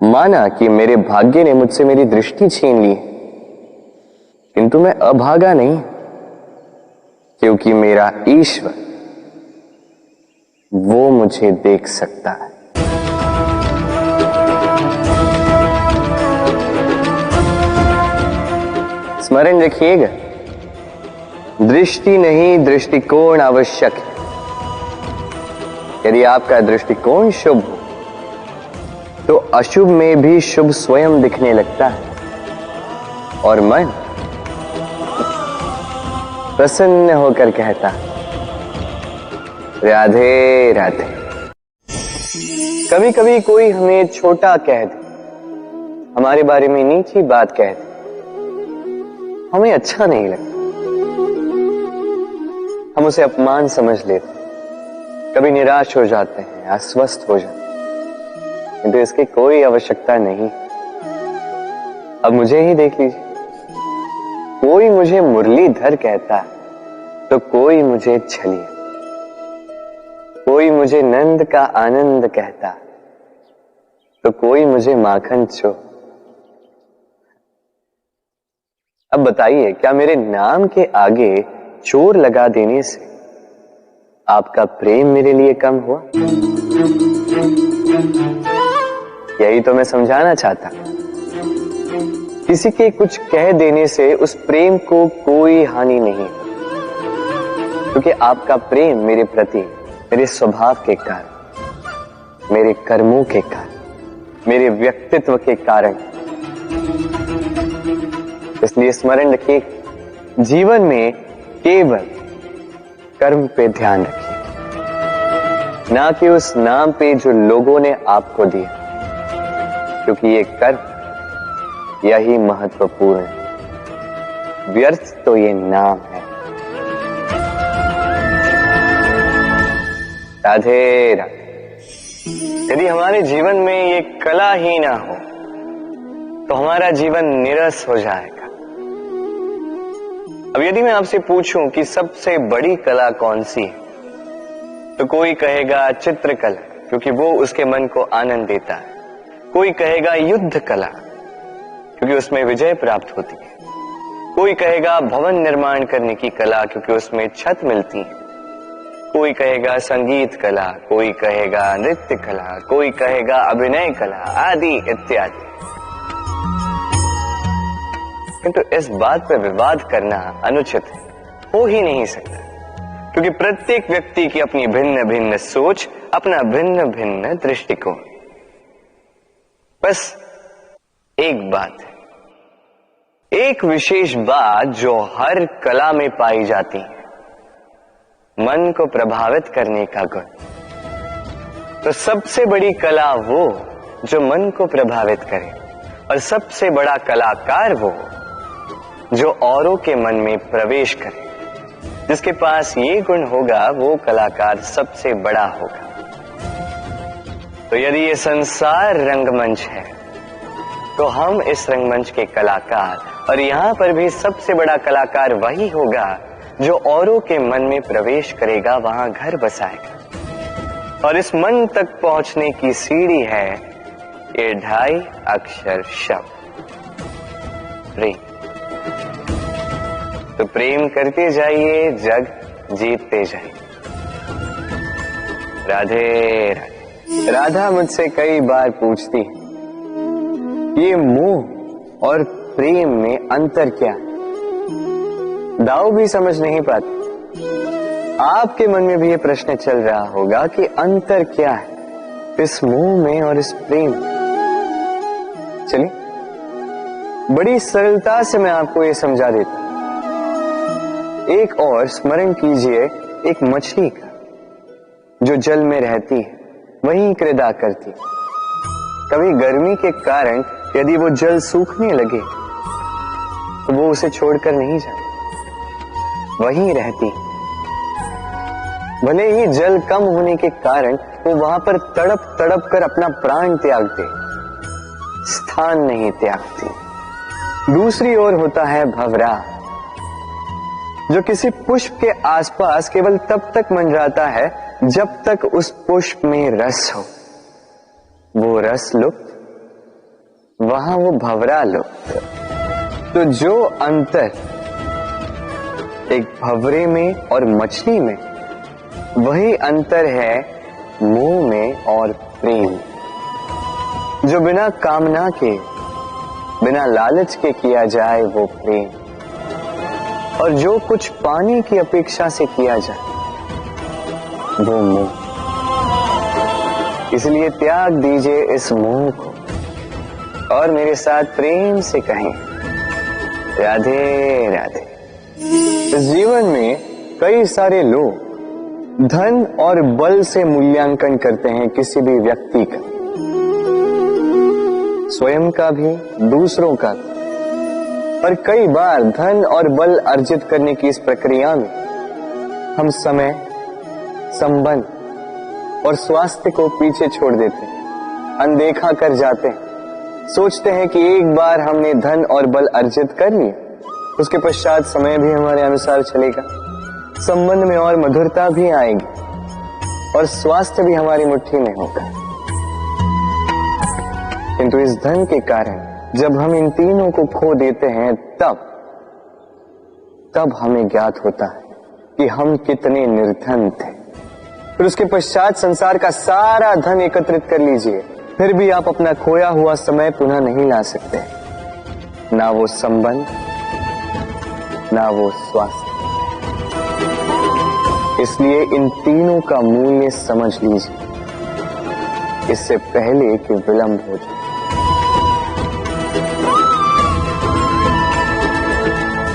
माना कि मेरे भाग्य ने मुझसे मेरी दृष्टि छीन ली, किंतु मैं अभागा नहीं, क्योंकि मेरा ईश्वर वो मुझे देख सकता है। स्मरण रखिएगा, दृष्टि नहीं दृष्टिकोण आवश्यक है। यदि आपका दृष्टिकोण शुभ हो तो अशुभ में भी शुभ स्वयं दिखने लगता है और मन प्रसन्न होकर कहता है, राधे राधे। कभी कभी कोई हमें छोटा कह दे, हमारे बारे में नीची बात कह दे, हमें अच्छा नहीं लगता, हम उसे अपमान समझ लेते, कभी निराश हो जाते हैं, अस्वस्थ हो जाते हैं, किंतु इसकी कोई आवश्यकता नहीं। अब मुझे ही देख लीजिए, कोई मुझे मुरलीधर कहता है तो कोई मुझे छलिया, कोई मुझे नंद का आनंद कहता तो कोई मुझे माखन चोर। अब बताइए, क्या मेरे नाम के आगे चोर लगा देने से आपका प्रेम मेरे लिए कम हुआ? यही तो मैं समझाना चाहता। किसी के कुछ कह देने से उस प्रेम को कोई हानि नहीं, क्योंकि आपका प्रेम मेरे प्रति मेरे स्वभाव के कारण, मेरे कर्मों के कारण, मेरे व्यक्तित्व के कारण। इसलिए स्मरण रखिए, जीवन में केवल कर्म पे ध्यान रखिए, ना कि उस नाम पे जो लोगों ने आपको दिया, क्योंकि ये कर्म यही महत्वपूर्ण है, व्यर्थ तो ये नाम है। राधे राधे। यदि हमारे जीवन में ये कला ही ना हो तो हमारा जीवन निरस हो जाएगा। अब यदि मैं आपसे पूछूं कि सबसे बड़ी कला कौन सी है, तो कोई कहेगा चित्रकला, क्योंकि वो उसके मन को आनंद देता है। कोई कहेगा युद्ध कला, क्योंकि उसमें विजय प्राप्त होती है। कोई कहेगा भवन निर्माण करने की कला, क्योंकि उसमें छत मिलती है। कोई कहेगा संगीत कला, कोई कहेगा नृत्य कला, कोई कहेगा अभिनय कला, आदि इत्यादि। किंतु इस बात पर विवाद करना अनुचित है, हो ही नहीं सकता, क्योंकि प्रत्येक व्यक्ति की अपनी भिन्न भिन्न सोच, अपना भिन्न भिन्न दृष्टिकोण। बस एक बात है, एक विशेष बात जो हर कला में पाई जाती है, मन को प्रभावित करने का गुण। तो सबसे बड़ी कला वो जो मन को प्रभावित करे, और सबसे बड़ा कलाकार वो जो औरों के मन में प्रवेश करे। जिसके पास ये गुण होगा वो कलाकार सबसे बड़ा होगा। तो यदि ये संसार रंगमंच है तो हम इस रंगमंच के कलाकार, और यहां पर भी सबसे बड़ा कलाकार वही होगा जो औरों के मन में प्रवेश करेगा, वहां घर बसाएगा। और इस मन तक पहुंचने की सीढ़ी है ये 2.5 अक्षर शब्द, प्रेम। तो प्रेम करते जाइए, जग जीतते जाइए। राधे राधे। राधा मुझसे कई बार पूछती है, ये मोह और प्रेम में अंतर क्या है? दाऊ भी समझ नहीं पाती। आपके मन में भी ये प्रश्न चल रहा होगा कि अंतर क्या है इस मोह में और इस प्रेम में। चलिए बड़ी सरलता से मैं आपको ये समझा देता हूं। एक और स्मरण कीजिए एक मछली का, जो जल में रहती है, वहीं क्रीड़ा करती है। कभी गर्मी के कारण यदि वो जल सूखने लगे उसे छोड़कर नहीं जाती, वहीं रहती। भले ही जल कम होने के कारण वो वहां पर तड़प तड़प कर अपना प्राण त्याग दे, स्थान नहीं त्यागती। दूसरी ओर होता है भंवरा, जो किसी पुष्प के आसपास केवल तब तक मंडराता है जब तक उस पुष्प में रस हो। वो रस लुप्त, वहां वो भंवरा लुप्त। तो जो अंतर एक भंवरे में और मछली में, वही अंतर है मोह में और प्रेम। जो बिना कामना के, बिना लालच के किया जाए वो प्रेम, और जो कुछ पाने की अपेक्षा से किया जाए वो मोह। इसलिए त्याग दीजिए इस मोह को और मेरे साथ प्रेम से कहें, राधे राधे। इस जीवन में कई सारे लोग धन और बल से मूल्यांकन करते हैं किसी भी व्यक्ति का, स्वयं का भी, दूसरों का भी। पर कई बार धन और बल अर्जित करने की इस प्रक्रिया में हम समय, संबंध और स्वास्थ्य को पीछे छोड़ देते हैं, अनदेखा कर जाते हैं। सोचते हैं कि एक बार हमने धन और बल अर्जित कर लिया, उसके पश्चात समय भी हमारे अनुसार चलेगा, संबंध में और मधुरता भी आएगी और स्वास्थ्य भी हमारी मुट्ठी में होगा। किंतु इस धन के कारण जब हम इन तीनों को खो देते हैं, तब हमें ज्ञात होता है कि हम कितने निर्धन थे। फिर उसके पश्चात संसार का सारा धन एकत्रित कर लीजिए, फिर भी आप अपना खोया हुआ समय पुनः नहीं ला सकते, ना वो संबंध, ना वो स्वास्थ्य। इसलिए इन तीनों का मूल्य समझ लीजिए, इससे पहले कि विलंब हो जाए।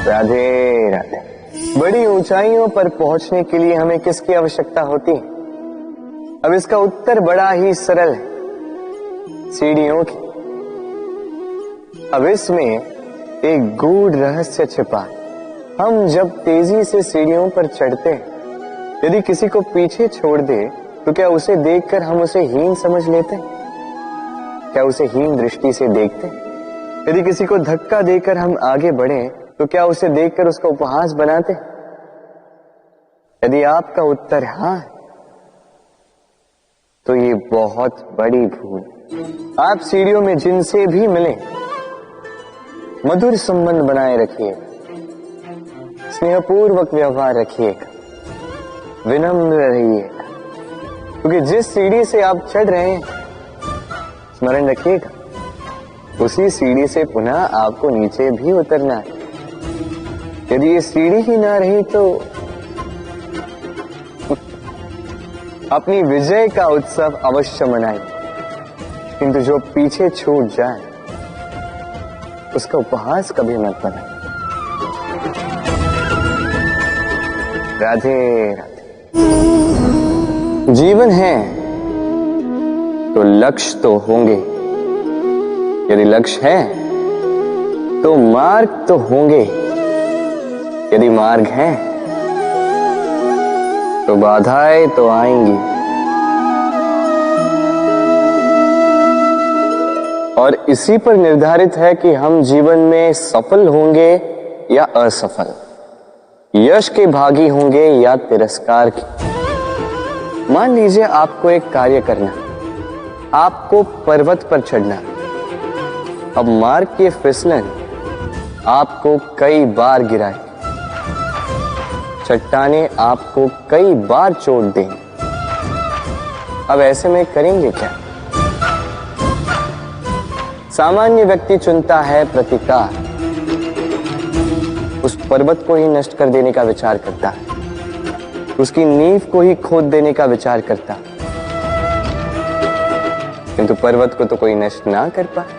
राधे राधे। बड़ी ऊंचाइयों पर पहुंचने के लिए हमें किसकी आवश्यकता होती है? अब इसका उत्तर बड़ा ही सरल है, सीढ़ियों की। अब इसमें एक गूढ़ रहस्य छिपा। हम जब तेजी से सीढ़ियों पर चढ़ते हैं, यदि किसी को पीछे छोड़ दे तो क्या उसे देखकर हम उसे हीन समझ लेते हैं? क्या उसे हीन दृष्टि से देखते हैं? यदि किसी को धक्का देकर हम आगे बढ़े तो क्या उसे देखकर उसका उपहास बनाते? यदि आपका उत्तर हाँ है, तो ये बहुत बड़ी भूल। आप सीढ़ियों में जिनसे भी मिले, मधुर संबंध बनाए रखिएगा, स्नेहपूर्वक व्यवहार रखिएगा, विनम्र रहिएगा, क्योंकि जिस सीढ़ी से आप चढ़ रहे हैं, स्मरण रखिएगा, उसी सीढ़ी से पुनः आपको नीचे भी उतरना है। यदि ये सीढ़ी ही ना रही तो अपनी विजय का उत्सव अवश्य मनाएं, किंतु जो पीछे छूट जाए उसका उपहास कभी मत बनाएं। राधे राधे। जीवन है तो लक्ष्य तो होंगे, यदि लक्ष्य है तो मार्ग तो होंगे, यदि मार्ग है तो बाधाएं तो आएंगी। और इसी पर निर्धारित है कि हम जीवन में सफल होंगे या असफल, यश के भागी होंगे या तिरस्कार के। मान लीजिए आपको एक कार्य करना, आपको पर्वत पर चढ़ना। अब मार्ग के फिसलन आपको कई बार गिराए, चट्टाने आपको कई बार चोट दें। अब ऐसे में करेंगे क्या? सामान्य व्यक्ति चुनता है प्रतिकार, उस पर्वत को ही नष्ट कर देने का विचार करता है, उसकी नींव को ही खोद देने का विचार करता है, किंतु पर्वत को तो कोई नष्ट ना कर पाए,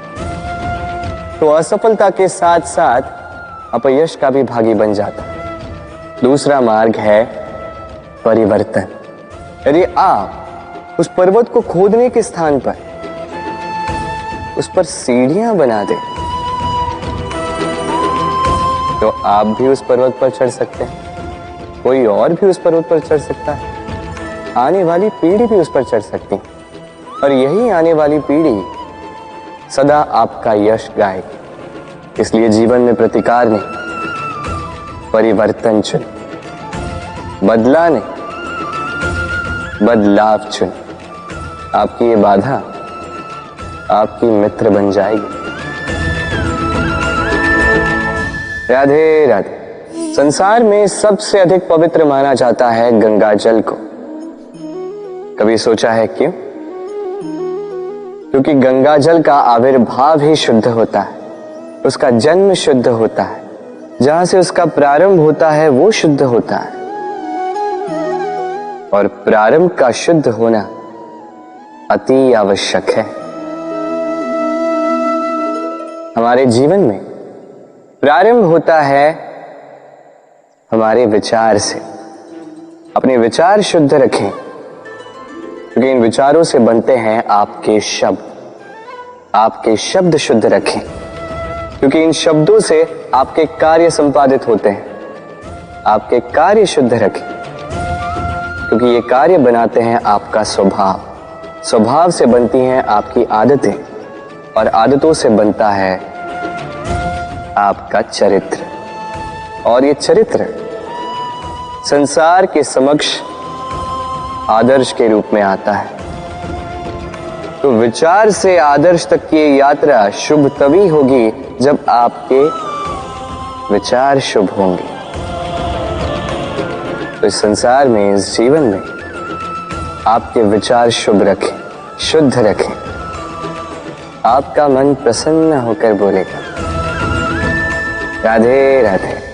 तो असफलता के साथ साथ अपयश का भी भागी बन जाता है। दूसरा मार्ग है परिवर्तन। यदि आप उस पर्वत को खोदने के स्थान पर उस पर सीढ़ियां बना दें, तो आप भी उस पर्वत पर चढ़ सकते हैं, कोई और भी उस पर्वत पर चढ़ सकता है, आने वाली पीढ़ी भी उस पर चढ़ सकती है, और यही आने वाली पीढ़ी सदा आपका यश गाएगी। इसलिए जीवन में प्रतिकार नहीं, परिवर्तन चुन, बदला नहीं, बदलाव चुन। आपकी ये बाधा आपकी मित्र बन जाएगी। राधे राधे। संसार में सबसे अधिक पवित्र माना जाता है गंगा जल को। कभी सोचा है क्यों? क्योंकि गंगा जल का आविर्भाव ही शुद्ध होता है, उसका जन्म शुद्ध होता है, जहां से उसका प्रारंभ होता है वो शुद्ध होता है। और प्रारंभ का शुद्ध होना अति आवश्यक है। हमारे जीवन में प्रारंभ होता है हमारे विचार से। अपने विचार शुद्ध रखें, क्योंकि इन विचारों से बनते हैं आपके शब्द। आपके शब्द शुद्ध रखें, क्योंकि इन शब्दों से आपके कार्य संपादित होते हैं। आपके कार्य शुद्ध रखें, क्योंकि ये कार्य बनाते हैं आपका स्वभाव। स्वभाव से बनती हैं आपकी आदतें, और आदतों से बनता है आपका चरित्र। और ये चरित्र संसार के समक्ष आदर्श के रूप में आता है। तो विचार से आदर्श तक की यात्रा शुभ तभी होगी जब आपके विचार शुभ होंगे। तो इस संसार में, इस जीवन में आपके विचार शुभ रखें, शुद्ध रखें। आपका मन प्रसन्न होकर बोलेगा। राधे राधे।